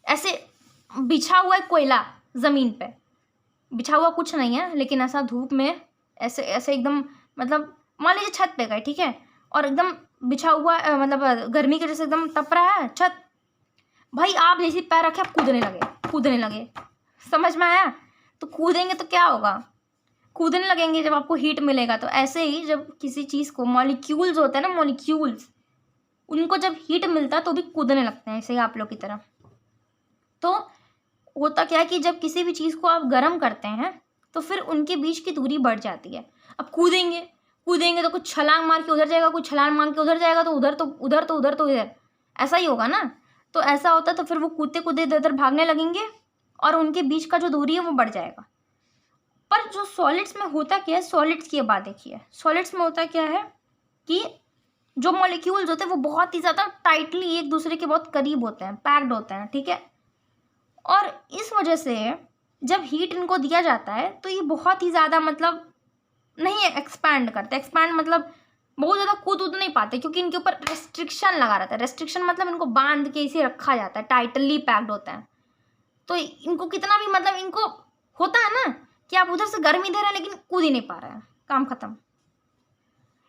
ऐसे बिछा हुआ है कोयला ज़मीन पे, बिछा हुआ कुछ नहीं है, लेकिन ऐसा धूप में ऐसे ऐसे एकदम, मतलब मान लीजिए छत पे गए, ठीक है, और एकदम बिछा हुआ मतलब गर्मी की वजह से एकदम तप रहा है छत, भाई आप जैसे पैर रखे आप कूदने लगे, समझ में आया। तो कूदेंगे तो क्या होगा, कूदने लगेंगे जब आपको हीट मिलेगा। तो ऐसे ही जब किसी चीज़ को, मॉलिक्यूल्स होते हैं ना, मॉलिक्यूल्स, उनको जब हीट मिलता है तो भी कूदने लगते हैं, ऐसे ही आप लोग की तरह। तो होता क्या है कि जब किसी भी चीज़ को आप गर्म करते हैं तो फिर उनके बीच की दूरी बढ़ जाती है। अब कूदेंगे तो कुछ छलांग मार के उधर जाएगा, कुछ छलांग मार के उधर जाएगा, तो उधर, ऐसा ही होगा ना। तो ऐसा होता है, तो फिर वो कूदते इधर भागने लगेंगे और उनके बीच का जो दूरी है वो बढ़ जाएगा। पर जो सॉलिड्स में होता क्या है, सॉलिड्स की बात देखिए, सॉलिड्स में होता क्या है कि जो मॉलिक्यूल्स होते हैं वो बहुत ही ज़्यादा टाइटली एक दूसरे के बहुत करीब होते हैं, पैक्ड होते हैं, ठीक है। और इस वजह से जब हीट इनको दिया जाता है तो ये बहुत ही ज़्यादा मतलब नहीं एक्सपैंड करते। एक्सपैंड मतलब बहुत ज़्यादा कूद नहीं पाते, क्योंकि इनके ऊपर रेस्ट्रिक्शन लगा रहता है। रेस्ट्रिक्शन मतलब इनको बांध के इसे रखा जाता है, टाइटली पैक्ड होता है। तो इनको कितना भी मतलब इनको होता है ना कि आप उधर से गर्मी दे रहे हैं लेकिन कूद ही नहीं पा रहे हैं, काम खत्म।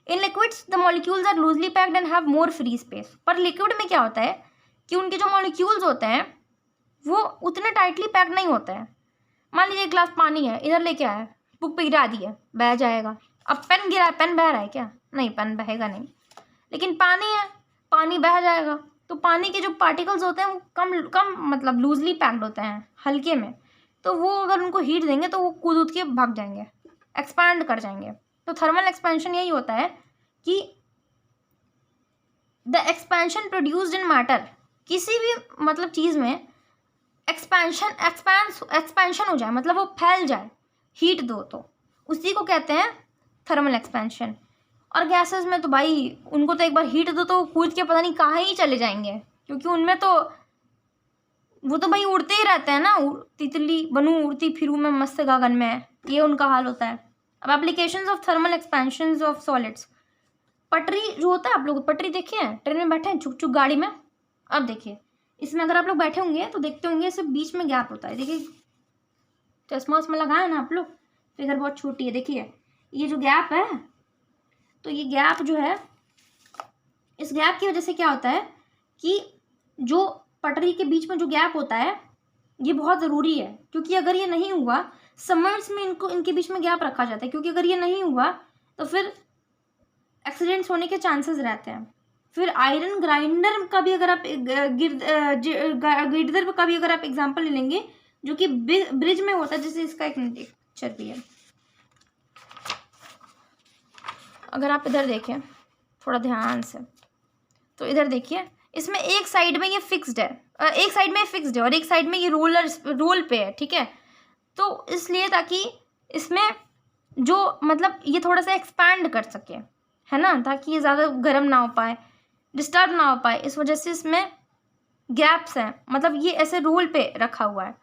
In liquids the molecules are loosely packed and have more free space. पर लिक्विड में क्या होता है कि उनके जो मॉलिक्यूल्स होते हैं वो उतने टाइटली पैक्ड नहीं होते हैं। मान लीजिए एक ग्लास पानी है, इधर लेके आया, बुक पे गिरा दिया, बह जाएगा। अब पेन गिरा है, पेन बह रहा है क्या? नहीं, पेन बहेगा नहीं। लेकिन पानी है, पानी बह जाएगा। तो पानी के जो पार्टिकल्स होते हैं वो कम मतलब लूजली पैक्ड होते हैं, हल्के में। तो वो अगर उनको हीट देंगे तो वो कूद के भाग जाएंगे, एक्सपैंड कर जाएंगे। तो थर्मल एक्सपेंशन यही होता है कि the expansion produced in matter, किसी भी मतलब चीज़ में एक्सपेंशन हो जाए, मतलब वो फैल जाए, हीट दो तो उसी को कहते हैं थर्मल एक्सपेंशन। और गैसेस में तो भाई उनको तो एक बार हीट दो तो वो कूद के पता नहीं कहाँ ही चले जाएंगे, क्योंकि उनमें तो वो तो भाई उड़ते ही रहते हैं ना, तितली बनूं उड़ती फिरूं मैं मस्त गगन में, ये उनका हाल होता है। अब applications of thermal expansions of solids, पटरी जो होता है, आप लोग पटरी देखे हैं, ट्रेन में बैठे हैं चुक चुक गाड़ी में। अब देखिए इसमें अगर आप लोग बैठे होंगे तो देखते होंगे इसे बीच में गैप होता है, देखिए चश्मा उसमें लगाए ना आप लोग, फिगर बहुत छोटी है, देखिए ये जो गैप है, तो ये गैप जो है, इस गैप की वजह से क्या होता है कि जो पटरी के बीच में जो गैप होता है ये बहुत ज़रूरी है, क्योंकि अगर ये नहीं हुआ, समर्स में इनके बीच में गैप रखा जाता है, क्योंकि अगर ये नहीं हुआ तो फिर एक्सीडेंट्स होने के चांसेस रहते हैं। फिर आयरन ग्राइंडर का भी अगर आप गिरदर का भी अगर आप एग्जांपल ले लेंगे, जो कि ब्रिज में होता है, जैसे इसका एक पिक्चर भी है। अगर आप इधर देखें थोड़ा ध्यान से, तो इधर देखिए इसमें एक साइड में ये फिक्स्ड है, एक साइड में फिक्स्ड है और एक साइड में ये रोल पे है, ठीक है। तो इसलिए ताकि इसमें जो मतलब ये थोड़ा सा एक्सपैंड कर सके, है ना, ताकि ये ज़्यादा गर्म ना हो पाए, डिस्टर्ब ना हो पाए, इस वजह से इसमें गैप्स हैं, मतलब ये ऐसे रोल पे रखा हुआ है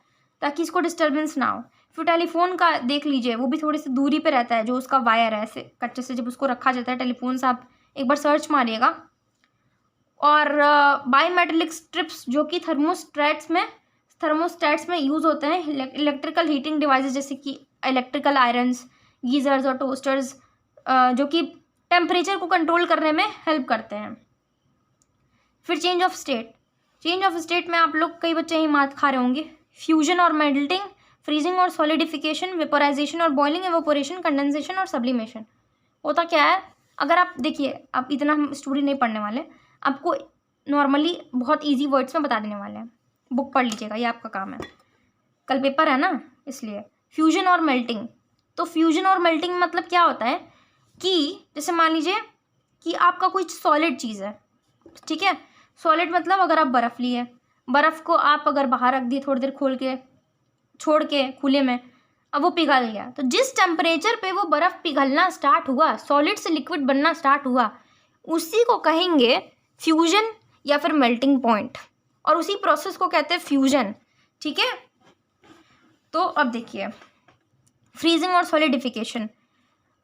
ताकि इसको डिस्टर्बेंस ना हो। फिर टेलीफोन का देख लीजिए, वो भी थोड़ी सी दूरी पे रहता है, जो उसका वायर है ऐसे कच्चे से जब उसको रखा जाता है टेलीफोन से, आप एक बार सर्च मारिएगा। और बायोमेटेलिक स्ट्रिप्स जो कि थर्मोस्टेट्स में यूज़ होते हैं, इलेक्ट्रिकल हीटिंग डिवाइसेस जैसे कि इलेक्ट्रिकल आयरन्स, गीजर्स और टोस्टर्स, जो कि टेम्परेचर को कंट्रोल करने में हेल्प करते हैं। फिर चेंज ऑफ स्टेट में आप लोग कई बच्चे ही मात खा रहे होंगे, फ्यूजन और मेल्टिंग, फ्रीजिंग और सॉलिडिफिकेशन, वेपोराइजेशन और बॉइलिंग, एवोपोरेशन, कंडेंसेशन और सब्लिमेशन। होता क्या है, अगर आप देखिए, आप इतना हम स्टोरी नहीं पढ़ने वाले, आपको नॉर्मली बहुत इजी वर्ड्स में बता देने वाले हैं, बुक पढ़ लीजिएगा, ये आपका काम है, कल पेपर है ना, इसलिए। फ्यूजन और मेल्टिंग, तो फ्यूजन और मेल्टिंग मतलब क्या होता है कि जैसे मान लीजिए कि आपका कोई सॉलिड चीज़ है, ठीक है, सॉलिड मतलब अगर आप बर्फ़ लिए, बर्फ़ को आप अगर बाहर रख दिए थोड़ी देर खोल के छोड़ के खुले में, अब वो पिघल गया, तो जिस टेम्परेचर पे वो बर्फ़ पिघलना स्टार्ट हुआ, सॉलिड से लिक्विड बनना स्टार्ट हुआ, उसी को कहेंगे फ्यूजन या फिर मेल्टिंग पॉइंट, और उसी प्रोसेस को कहते हैं फ्यूजन, ठीक है। तो अब देखिए फ्रीजिंग और सॉलिडिफिकेशन,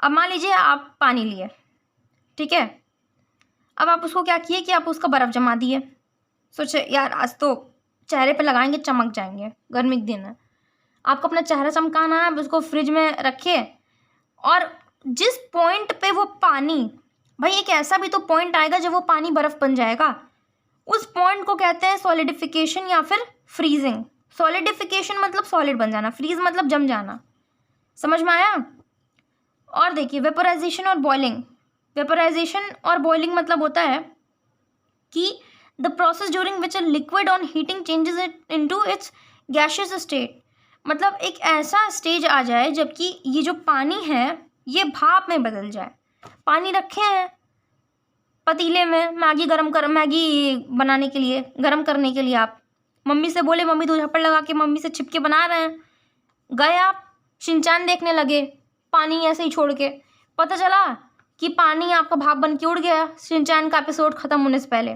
अब मान लीजिए आप पानी लिए, ठीक है, अब आप उसको क्या किए कि आप उसका बर्फ़ जमा दिए, सोचे यार आज तो चेहरे पे लगाएंगे चमक जाएंगे, गर्मी के दिन है, आपको अपना चेहरा चमकाना है, आप उसको फ्रिज में रखिए, और जिस पॉइंट पे वो पानी, भाई एक ऐसा भी तो पॉइंट आएगा जब वो पानी बर्फ़ बन जाएगा, उस पॉइंट को कहते हैं सॉलिडिफिकेशन या फिर फ्रीजिंग। सॉलिडिफिकेशन मतलब सॉलिड बन जाना, फ्रीज मतलब जम जाना, समझ में आया। और देखिए वेपोराइजेशन और बॉइलिंग, वेपोराइजेशन और बॉइलिंग मतलब होता है कि the process during which a liquid on heating changes it into its gaseous state, मतलब एक ऐसा स्टेज आ जाए जबकि ये जो पानी है ये भाप में बदल जाए। पानी रखे हैं पतीले में, मैगी बनाने के लिए, गर्म करने के लिए, आप मम्मी से बोले, मम्मी 2 झापड़ लगा के मम्मी से छिपके बना रहे हैं, गए आप शिनचैन देखने लगे पानी ऐसे ही छोड़ के, पता चला कि पानी आपका भाप बन के उड़ गया शिनचैन का एपिसोड ख़त्म होने से पहले,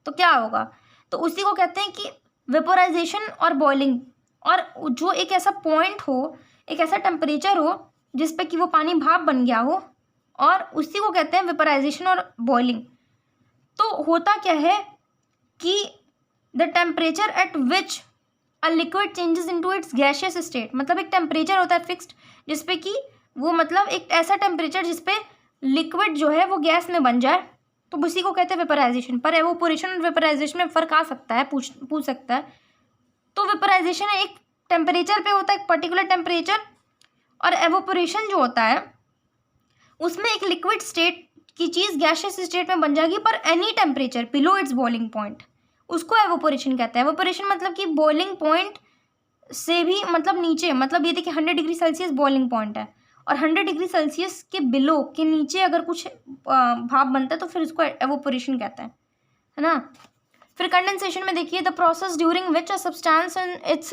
तो क्या होगा। तो उसी को कहते हैं कि वेपोराइजेशन और बॉइलिंग, और जो एक ऐसा पॉइंट हो, एक ऐसा टेम्परेचर हो जिस पे कि वो पानी भाप बन गया हो, और उसी को कहते हैं वेपोराइजेशन और बॉइलिंग। तो होता क्या है कि the temperature at which a liquid changes into it's gaseous state, मतलब एक टेम्परेचर होता है फिक्स्ड जिसपे कि वो, मतलब एक ऐसा टेम्परेचर जिसपे लिक्विड जो है वो गैस में बन जाए, तो उसी को कहते हैं वेपोराइजेशन। पर एवोपोरेशन और वेपोराइजेशन में फ़र्क आ सकता है, पूछ सकता है। तो वेपोराइजेशन एक टेम्परेचर पे होता है, एक पर्टिकुलर टेम्परेचर, और एवोपोरेशन जो होता है उसमें एक लिक्विड स्टेट की चीज़ गैसियस स्टेट में बन जाएगी पर any temperature below it's boiling point, उसको एवोपोरेशन कहते हैं। एवोपोरेशन मतलब कि बॉइलिंग पॉइंट से भी मतलब नीचे, मतलब ये देखिए 100 डिग्री सेल्सियस बॉइलिंग पॉइंट है, और 100 डिग्री सेल्सियस के बिलो के नीचे अगर कुछ भाप बनता है तो फिर उसको एवोपोरेशन कहते हैं, है ना। फिर कंडेंसेशन में देखिए, the process during which a substance in its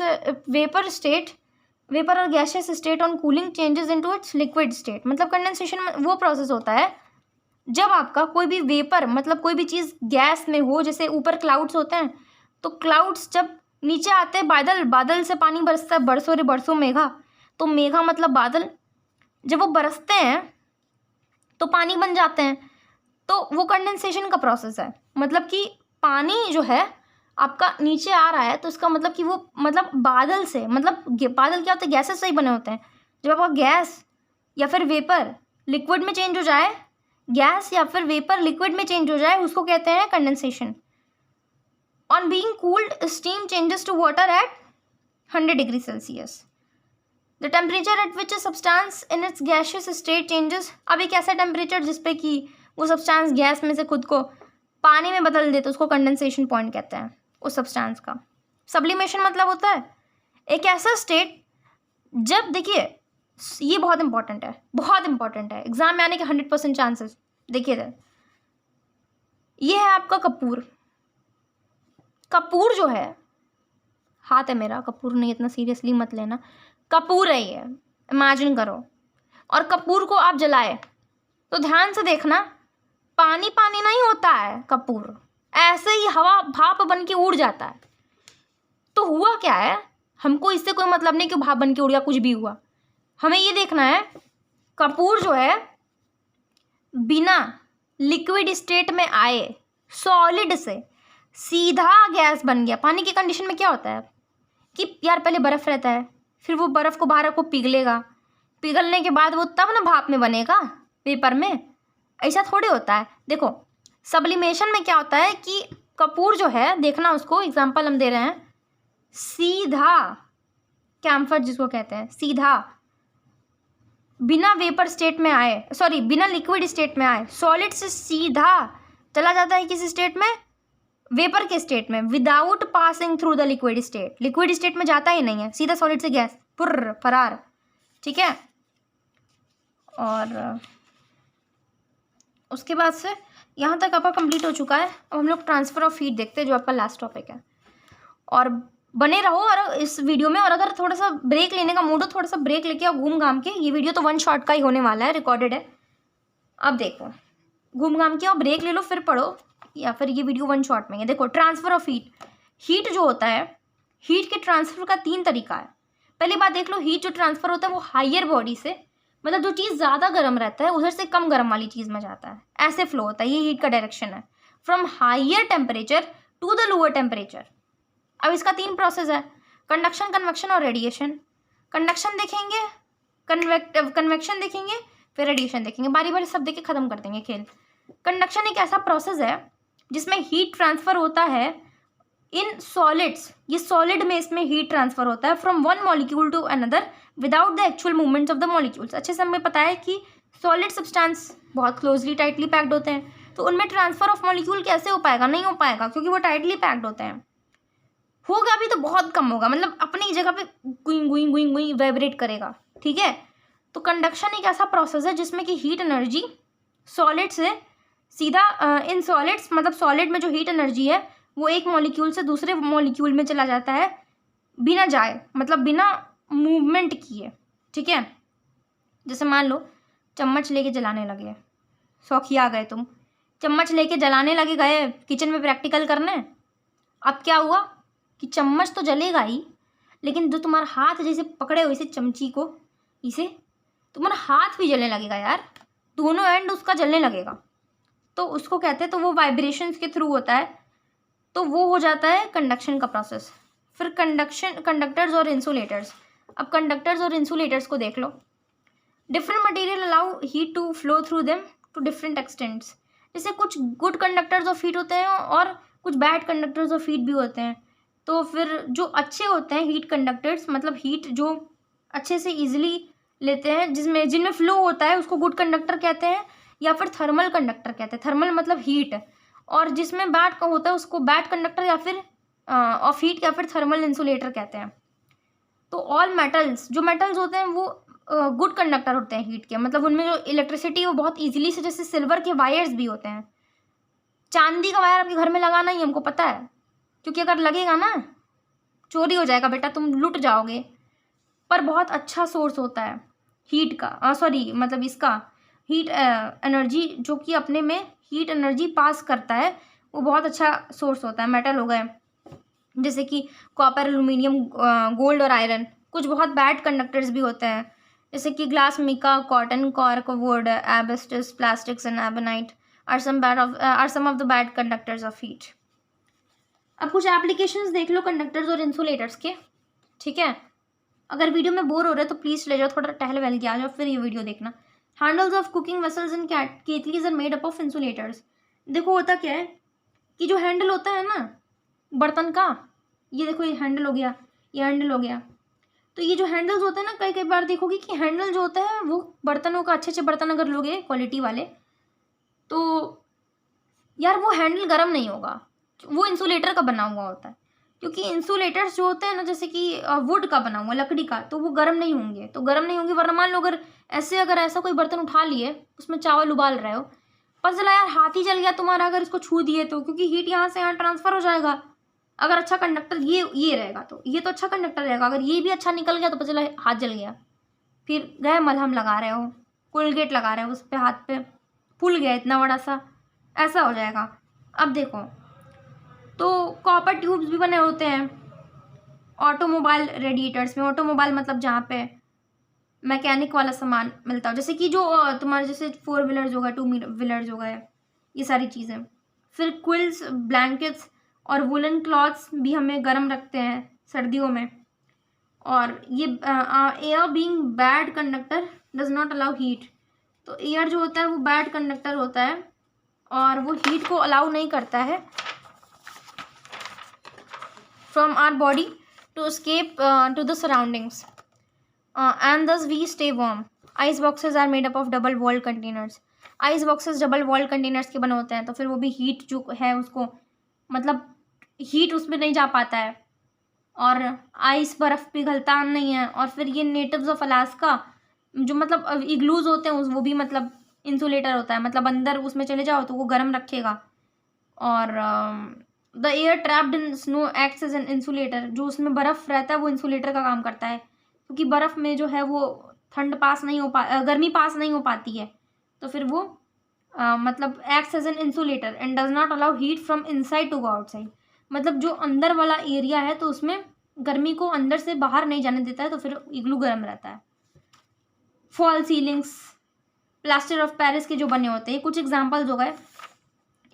vapour state, vapour और gaseous state on cooling changes into its liquid state. मतलब कंडेंसेशन में वो प्रोसेस होता है जब आपका कोई भी वेपर, मतलब कोई भी चीज़ गैस में हो, जैसे ऊपर क्लाउड्स होते हैं, तो क्लाउड्स जब नीचे आते हैं, बादल, बादल से पानी बरसता है, बरसों रे बरसों मेघा, तो मेघा मतलब बादल, जब वो बरसते हैं तो पानी बन जाते हैं, तो वो कंडेंसेशन का प्रोसेस है। मतलब कि पानी जो है आपका नीचे आ रहा है, तो इसका मतलब कि वो, मतलब बादल से, मतलब बादल क्या होते हैं, गैसेस से ही बने होते हैं। जब आपका गैस या फिर वेपर लिक्विड में चेंज हो जाए, गैस या फिर वेपर लिक्विड में चेंज हो जाए, उसको कहते हैं condensation. On being cooled steam changes to water at 100 degree Celsius. The temperature at which a substance in its gaseous state changes. अब एक ऐसा टेम्परेचर जिसपे कि वो सब्सटेंस गैस में से खुद को पानी में बदल देते, उसको कंडेंसेशन पॉइंट कहते हैं उस सब्सटेंस का। सब्लिमेशन मतलब होता है एक ऐसा स्टेट जब, देखिए ये बहुत इंपॉर्टेंट है, बहुत इंपॉर्टेंट है, एग्जाम में आने के 100% चांसेस। देखिए सर, ये है आपका कपूर। कपूर जो है, हाथ है मेरा, कपूर नहीं, इतना सीरियसली मत लेना, कपूर है ये, इमेजिन करो। और कपूर को आप जलाए तो ध्यान से देखना, पानी पानी नहीं होता है कपूर, ऐसे ही हवा भाप बन के उड़ जाता है। तो हुआ क्या है, हमको इससे कोई मतलब नहीं कि भाप बन के उड़ गया, कुछ भी हुआ, हमें ये देखना है कपूर जो है बिना लिक्विड स्टेट में आए, सॉलिड से सीधा गैस बन गया। पानी की कंडीशन में क्या होता है कि यार पहले बर्फ़ रहता है, फिर वो बर्फ़ को बाहर को पिघलेगा, पिघलने के बाद वो तब ना भाप में बनेगा, पेपर में। ऐसा थोड़ी होता है। देखो सब्लिमेशन में क्या होता है कि कपूर जो है, देखना उसको, एग्जाम्पल हम दे रहे हैं, सीधा कैम्फर जिसको कहते हैं, सीधा बिना वेपर स्टेट में आए, सॉरी बिना लिक्विड स्टेट में आए, सॉलिड से सीधा चला जाता है किस स्टेट में, वेपर के स्टेट में, without passing through the liquid state. Liquid state में जाता ही नहीं है, सीधा सॉलिड से गैस, पुर्र फरार, ठीक है। और उसके बाद से यहाँ तक आपका कंप्लीट हो चुका है। अब हम लोग ट्रांसफ़र ऑफ हीट देखते हैं, जो आपका लास्ट टॉपिक है। और बने रहो और इस वीडियो में, और अगर थोड़ा सा ब्रेक लेने का मूड हो, थोड़ा सा ब्रेक लेके और घूम घाम के, ये वीडियो तो 1 शॉट का ही होने वाला है, रिकॉर्डेड है। अब देखो, घूम घाम के और ब्रेक ले लो, फिर पढ़ो, या फिर ये वीडियो 1 शॉट में है। देखो ट्रांसफ़र ऑफ हीट, हीट जो होता है, हीट के ट्रांसफ़र का 3 तरीका है। पहली बात देख लो, हीट जो ट्रांसफ़र होता है वो हायर बॉडी से, मतलब जो चीज़ ज़्यादा गर्म रहता है उधर से कम गर्म वाली चीज़ में जाता है, ऐसे फ्लो होता है, ये हीट का डायरेक्शन है, from higher temperature to the lower temperature. अब इसका 3 प्रोसेस है, कंडक्शन, कन्वेक्शन और रेडिएशन। कंडक्शन देखेंगे, कन्वेक्शन देखेंगे, फिर रेडिएशन देखेंगे, बारी बारी सब देख के ख़त्म कर देंगे खेल। कंडक्शन एक ऐसा प्रोसेस है जिसमें हीट ट्रांसफ़र होता है इन सॉलिड्स, ये सॉलिड में इसमें हीट ट्रांसफ़र होता है from one molecule to another without the actual movements of the molecules. अच्छे से हमें पता है कि सॉलिड सब्सटेंस बहुत क्लोजली टाइटली पैक्ड होते हैं, तो उनमें ट्रांसफ़र ऑफ मॉलिक्यूल कैसे हो पाएगा, नहीं हो पाएगा, क्योंकि वो टाइटली पैक्ड होते हैं। होगा भी तो बहुत कम होगा, मतलब अपनी जगह पे गुई गुई गुई गुई वाइब्रेट करेगा, ठीक है। तो कंडक्शन एक ऐसा प्रोसेस है जिसमें कि हीट एनर्जी सॉलिड से सीधा इन सॉलिड्स, मतलब सॉलिड में जो हीट एनर्जी है वो एक मॉलिक्यूल से दूसरे मॉलिक्यूल में चला जाता है बिना जाए, मतलब बिना मूवमेंट किए, ठीक है। जैसे मान लो चम्मच लेके जलाने लगे, शौकिया आ गए तुम, चम्मच लेके जलाने लगे, गए किचन में प्रैक्टिकल करने, अब क्या हुआ, कि चम्मच तो जलेगा ही, लेकिन जो तुम्हारा हाथ जैसे पकड़े हो इसे चमची को, इसे तुम्हारा हाथ भी जलने लगेगा यार, दोनों एंड उसका जलने लगेगा। तो उसको कहते हैं, तो वो वाइब्रेशंस के थ्रू होता है, तो वो हो जाता है कंडक्शन का प्रोसेस। फिर कंडक्टर्स और इंसुलेटर्स। अब कंडक्टर्स और इंसुलेटर्स को देख लो। Different material allow heat to flow through them to different extents. जैसे कुछ गुड कंडक्टर्स ऑफ हीट होते हैं और कुछ बैड कंडक्टर्स ऑफ हीट भी होते हैं। तो फिर जो अच्छे होते हैं हीट कंडक्टर्स, मतलब हीट जो अच्छे से ईजिली लेते हैं, जिनमें फ्लो होता है, उसको गुड कंडक्टर कहते हैं, या फिर थर्मल कंडक्टर कहते हैं। थर्मल मतलब हीट, और जिसमें बैड का होता है उसको बैड कंडक्टर या फिर ऑफ हीट या फिर थर्मल इंसुलेटर कहते हैं। तो ऑल मेटल्स, जो मेटल्स होते हैं वो गुड कंडक्टर होते हैं हीट के, मतलब उनमें जो इलेक्ट्रिसिटी वो बहुत इजीली से, जैसे सिल्वर के वायर्स भी होते हैं। चांदी का वायर आपके घर में लगाना ही हमको पता है, क्योंकि अगर लगेगा ना चोरी हो जाएगा बेटा, तुम लुट जाओगे। पर बहुत अच्छा सोर्स होता है हीट का, सॉरी मतलब इसका हीट एनर्जी, जो कि अपने में हीट एनर्जी पास करता है, वो बहुत अच्छा सोर्स होता है। मेटल हो गए जैसे कि कॉपर, एल्यूमिनियम, गोल्ड और आयरन। कुछ बहुत बैड कंडक्टर्स भी होते हैं, जैसे कि glass, mica, cotton, cork, wood, asbestos, plastics and ebonite are some of the bad conductors of heat. अब कुछ एप्लीकेशंस देख लो कंडक्टर्स और इंसुलेटर्स के, ठीक है। अगर वीडियो में बोर हो रहा है तो प्लीज़ ले जाओ, थोड़ा टहल वहल के आ जाओ, फिर ये वीडियो देखना। Handles of cooking vessels and kettles are made up of insulators. देखो होता क्या है कि जो हैंडल होता है ना बर्तन का, ये देखो ये हैंडल हो गया, ये हैंडल हो गया। तो ये जो हैंडल्स होते हैं ना, कई कई बार देखोगे कि हैंडल जो होता है वो बर्तनों का, अच्छे अच्छे बर्तन अगर लोगे क्वालिटी वाले, तो यार वो हैंडल गर्म नहीं होगा, वो इंसुलेटर का बना हुआ होता है। क्योंकि इंसुलेटर्स जो होते हैं ना, जैसे कि वुड का बना हुआ, लकड़ी का, तो वो गर्म नहीं होंगे, तो गर्म नहीं होंगे। वरना मान लो अगर ऐसा कोई बर्तन उठा लिए, उसमें चावल उबाल रहे हो, पर चला यार हाथ ही जल गया तुम्हारा अगर इसको छू दिए तो, क्योंकि हीट यहाँ से यहाँ ट्रांसफर हो जाएगा। अगर अच्छा कंडक्टर ये रहेगा तो ये तो अच्छा कंडक्टर रहेगा, अगर ये भी अच्छा निकल गया तो पता चला हाथ जल गया। फिर गए मलहम लगा रहे हो, कोलगेट लगा रहे हो उस पर, हाथ पे फूल गया इतना बड़ा सा, ऐसा हो जाएगा। अब देखो, तो कॉपर ट्यूब्स भी बने होते हैं ऑटोमोबाइल रेडिएटर्स में। ऑटोमोबाइल मतलब जहाँ पे मैकेनिक वाला सामान मिलता हो, जैसे कि जो तुम्हारे जैसे 4 व्हीलर्स हो गए, 2 व्हीलर्स हो गए, ये सारी चीज़ें। फिर क्विल्स, ब्लैंकेट्स और वुलन क्लॉथ्स भी हमें गर्म रखते हैं सर्दियों में। और ये air being bad conductor does not allow heat. तो एयर जो होता है वो बैड कंडक्टर होता है और वो हीट को अलाउ नहीं करता है from our body to escape to the surroundings, and thus we stay warm. Ice boxes are made up of double walled containers. Ice boxes double walled containers के बने होते हैं, तो फिर वो भी हीट जो है उसको, मतलब हीट उसमें नहीं जा पाता है, और आइस बर्फ़ पिघलता नहीं है। और फिर ये नेटिव्स ऑफ अलास्का जो मतलब इग्लूज होते हैं वो भी मतलब इंसुलेटर होता है, मतलब अंदर उसमें चले जाओ तो वो गर्म रखेगा। और the air trapped in snow acts as an insulator. जो उसमें बर्फ़ रहता है वो इंसुलेटर का काम करता है, क्योंकि बर्फ़ में जो है वो ठंड पास नहीं हो गर्मी पास नहीं हो पाती है, तो फिर वो मतलब acts as an insulator and does not allow heat from inside to go outside. मतलब जो अंदर वाला एरिया है तो उसमें गर्मी को अंदर से बाहर नहीं जाने देता है, तो फिर इग्लू गर्म रहता है। Fall ceilings, plaster of Paris के जो बने होते हैं, कुछ एग्जाम्पल्स हो गए,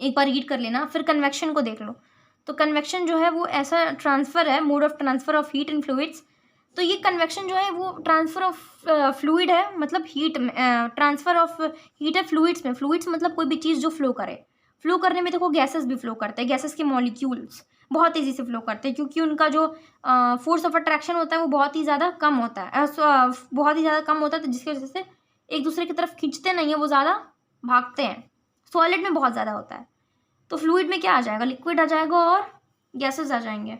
एक बार रीड कर लेना। फिर कन्वेक्शन को देख लो। तो कन्वेक्शन जो है वो ऐसा ट्रांसफ़र है, mode of transfer of heat in fluids. तो ये कन्वेक्शन जो है वो ट्रांसफ़र ऑफ फ्लूइड है, मतलब हीट ट्रांसफ़र ऑफ हीट है फ्लूइड्स में। फ्लूइड्स मतलब कोई भी चीज़ जो फ्लो करे। फ्लो करने में देखो गैसेस भी फ्लो करते हैं, गैसेस के मॉलिक्यूल्स बहुत तेज़ी से फ्लो करते हैं, क्योंकि उनका जो फोर्स ऑफ अट्रैक्शन होता है वो बहुत ही ज़्यादा कम होता है, बहुत ही ज़्यादा कम होता है, तो जिसकी वजह से एक दूसरे की तरफ खींचते नहीं है, वो ज़्यादा भागते हैं। सॉलिड में बहुत ज़्यादा होता है, तो फ्लूइड में क्या आ जाएगा, लिक्विड आ जाएगा और गैसेस आ जाएंगे।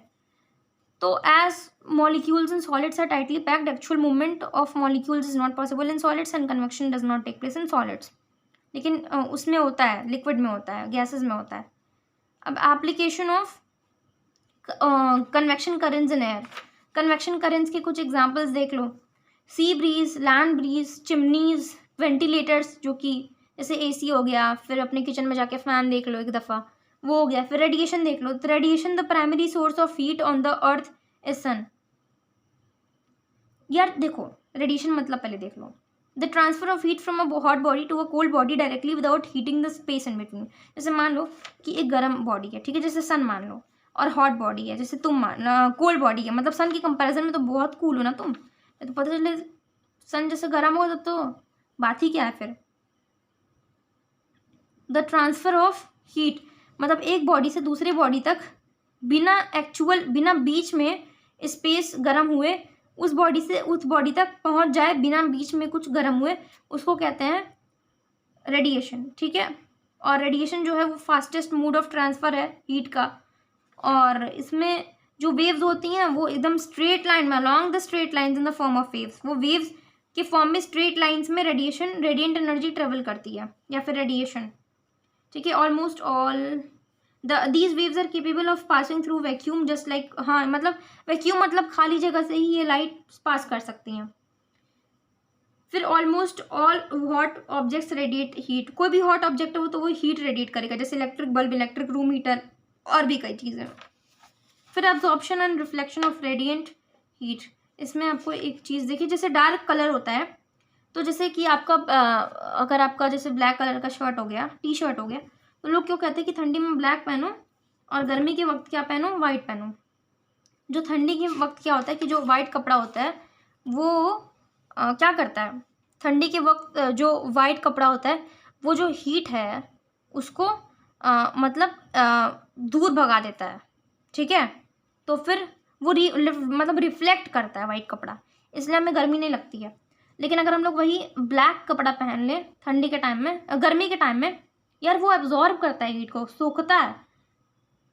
तो as molecules in solids are tightly packed, actual movement of molecules is not possible in solids and convection does not take place in solids. लेकिन उसमें होता है, लिक्विड में होता है, गैसेस में होता है। अब application of convection currents in air. Convection currents के कुछ एग्जांपल्स देख लो। Sea breeze, land breeze, chimneys, ventilators जो कि जैसे एसी हो गया, फिर अपने किचन में जाके फ़ैन देख लो एक दफ़ा, वो हो गया। फिर रेडिएशन देख लो, तो radiation the primary source of heat on the earth is sun. यार देखो रेडिएशन मतलब पहले देख लो, the transfer of heat from a hot body to a cold body directly without heating the space in between. जैसे मान लो कि एक गर्म बॉडी है, ठीक है, जैसे सन मान लो, और हॉट बॉडी है जैसे तुम मान, कोल्ड बॉडी है, मतलब सन की कंपैरिजन में तो बहुत कूल हो ना तुम, तो पता चले सन जैसे गर्म होगा तब तो बात ही क्या है फिर। द ट्रांसफर ऑफ हीट मतलब एक बॉडी से दूसरे बॉडी तक बिना बीच में स्पेस गर्म हुए उस बॉडी से उस बॉडी तक पहुंच जाए बिना बीच में कुछ गर्म हुए, उसको कहते हैं रेडिएशन, ठीक है। और रेडिएशन जो है वो फास्टेस्ट मोड ऑफ ट्रांसफ़र है हीट का, और इसमें जो वेव्स होती हैं वो एकदम स्ट्रेट लाइन में along the straight lines in the form of waves, वो वेव्स के फॉर्म में स्ट्रेट लाइंस में रेडिएंट एनर्जी ट्रेवल करती है या फिर रेडिएशन, ठीक है। Almost all these waves are capable of passing through vacuum just like, हाँ मतलब वैक्यूम मतलब खाली जगह से ही ये लाइट पास कर सकती हैं। फिर almost all hot objects radiate heat, कोई भी हॉट ऑब्जेक्ट हो तो वो हीट रेडिएट करेगा, जैसे electric bulb, electric room heater और भी कई चीज़ें। फिर absorption and reflection of radiant heat, इसमें आपको एक चीज़ देखिए, जैसे डार्क कलर होता है, तो जैसे कि आपका अगर आपका जैसे ब्लैक कलर का शर्ट हो गया, टी शर्ट हो गया, तो लोग क्यों कहते हैं कि ठंडी में ब्लैक पहनो और गर्मी के वक्त क्या पहनो, वाइट पहनो। जो ठंडी के वक्त क्या होता है कि जो वाइट कपड़ा होता है वो क्या करता है, ठंडी के वक्त जो वाइट कपड़ा होता है वो जो हीट है उसको दूर भगा देता है, ठीक है। तो फिर वो मतलब रिफ्लेक्ट करता है वाइट कपड़ा, इसलिए हमें गर्मी नहीं लगती है। लेकिन अगर हम लोग वही ब्लैक कपड़ा पहन लें ठंडी के टाइम में, गर्मी के टाइम में, यार वो एब्जॉर्ब करता है हीट को, सोखता है,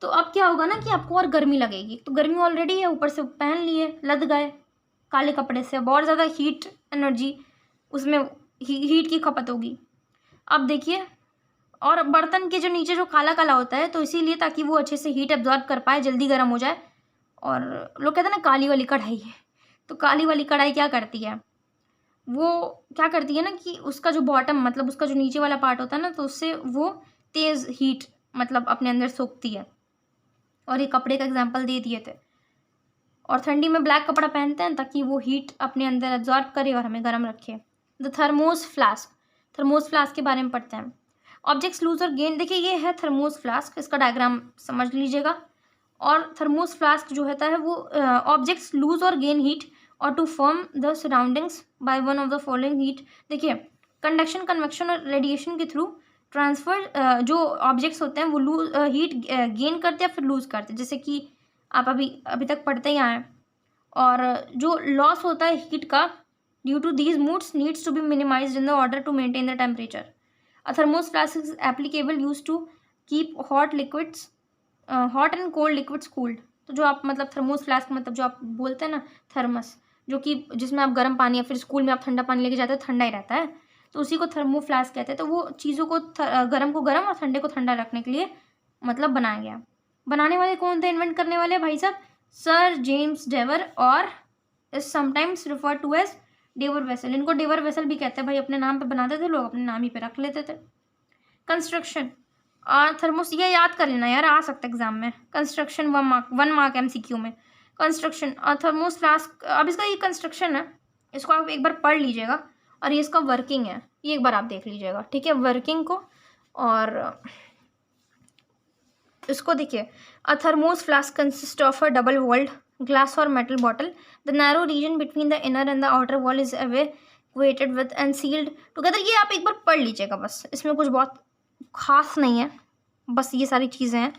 तो अब क्या होगा ना कि आपको और गर्मी लगेगी। तो गर्मी ऑलरेडी है, ऊपर से पहन लिए, लद गए काले कपड़े से, अब और ज़्यादा हीट एनर्जी उसमें हीट की खपत होगी। अब देखिए, और बर्तन के जो नीचे जो काला काला होता है तो इसीलिए ताकि वो अच्छे से हीट एब्जॉर्ब कर पाए, जल्दी गर्म हो जाए। और लोग कहते हैं ना काली वाली कढ़ाई है, तो काली वाली कढ़ाई क्या करती है, वो क्या करती है ना कि उसका जो बॉटम मतलब उसका जो नीचे वाला पार्ट होता है ना, तो उससे वो तेज़ हीट मतलब अपने अंदर सोखती है। और ये कपड़े का एग्जांपल दे दिए थे। और ठंडी में ब्लैक कपड़ा पहनते हैं ताकि वो हीट अपने अंदर एब्जॉर्ब करे और हमें गर्म रखे। द थर्मोस फ्लास्क के बारे में पढ़ते हैं। ऑब्जेक्ट्स लूज और गेन, देखिए ये है थर्मोस फ्लास्क, इसका डायग्राम समझ लीजिएगा। और थर्मोस फ्लास्क जो होता है वो ऑब्जेक्ट्स लूज और गेन हीट और to from the surroundings by one of the following heat. देखिए कंडक्शन, कन्वेक्शन और रेडिएशन के थ्रू ट्रांसफ़र जो ऑब्जेक्ट्स होते हैं वो हीट गेन करते हैं फिर लूज़ करते हैं, जैसे कि आप अभी तक पढ़ते ही आए। और जो लॉस होता है हीट का due to these modes needs to be minimised in the order to maintain the temperature. A thermos flask is applicable use to keep hot and cold liquids cooled. तो जो आप मतलब थर्मोस फ्लास्क मतलब जो आप बोलते हैं ना थर्मस, जो कि जिसमें आप गर्म पानी या फिर स्कूल में आप ठंडा पानी लेके जाते हो, ठंडा ही रहता है, तो उसी को थर्मो फ्लास्क कहते हैं। तो वो चीज़ों को गर्म को गर्म और ठंडे को ठंडा रखने के लिए मतलब बनाया गया। बनाने वाले कौन थे, इन्वेंट करने वाले भाई साहब सर जेम्स डेवर, और is sometimes refer to as Dewar vessel. इनको डेवर वेसल भी कहते हैं भाई, अपने नाम पे बनाते थे लोग, अपने नाम ही पे रख लेते थे। कंस्ट्रक्शन थर्मोस, ये याद कर लेना यार, आ सकता है एग्जाम में। कंस्ट्रक्शन 1 मार्क MCQ में। कंस्ट्रक्शन थर्मोस फ्लास्क, अब इसका ये कंस्ट्रक्शन है, इसको आप एक बार पढ़ लीजिएगा, और ये इसका वर्किंग है, ये एक बार आप देख लीजिएगा, ठीक है, वर्किंग को। और इसको देखिए, a thermos flask consist of a double walled glass और metal bottle. The narrow region between the inner and the outer wall is evacuated with and sealed together. ये आप एक बार पढ़ लीजिएगा बस, इसमें कुछ बहुत खास नहीं है, बस ये सारी चीज़ें हैं।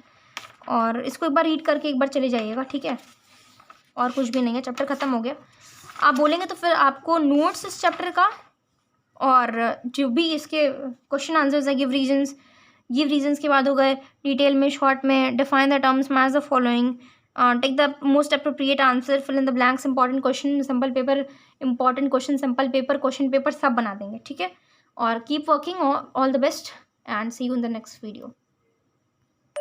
और इसको एक बार रीड करके एक बार चले जाइएगा, ठीक है, और कुछ भी नहीं है, चैप्टर ख़त्म हो गया। आप बोलेंगे तो फिर आपको नोट्स इस चैप्टर का और जो भी इसके क्वेश्चन आंसर्स है, गिव रीजंस के बाद हो गए डिटेल में, शॉर्ट में, define the terms, match the following, take the most appropriate answer, fill in the blanks, important question, simple paper, important question, simple paper, question paper सब बना देंगे, ठीक है। और keep working, all the best and see you in the next video.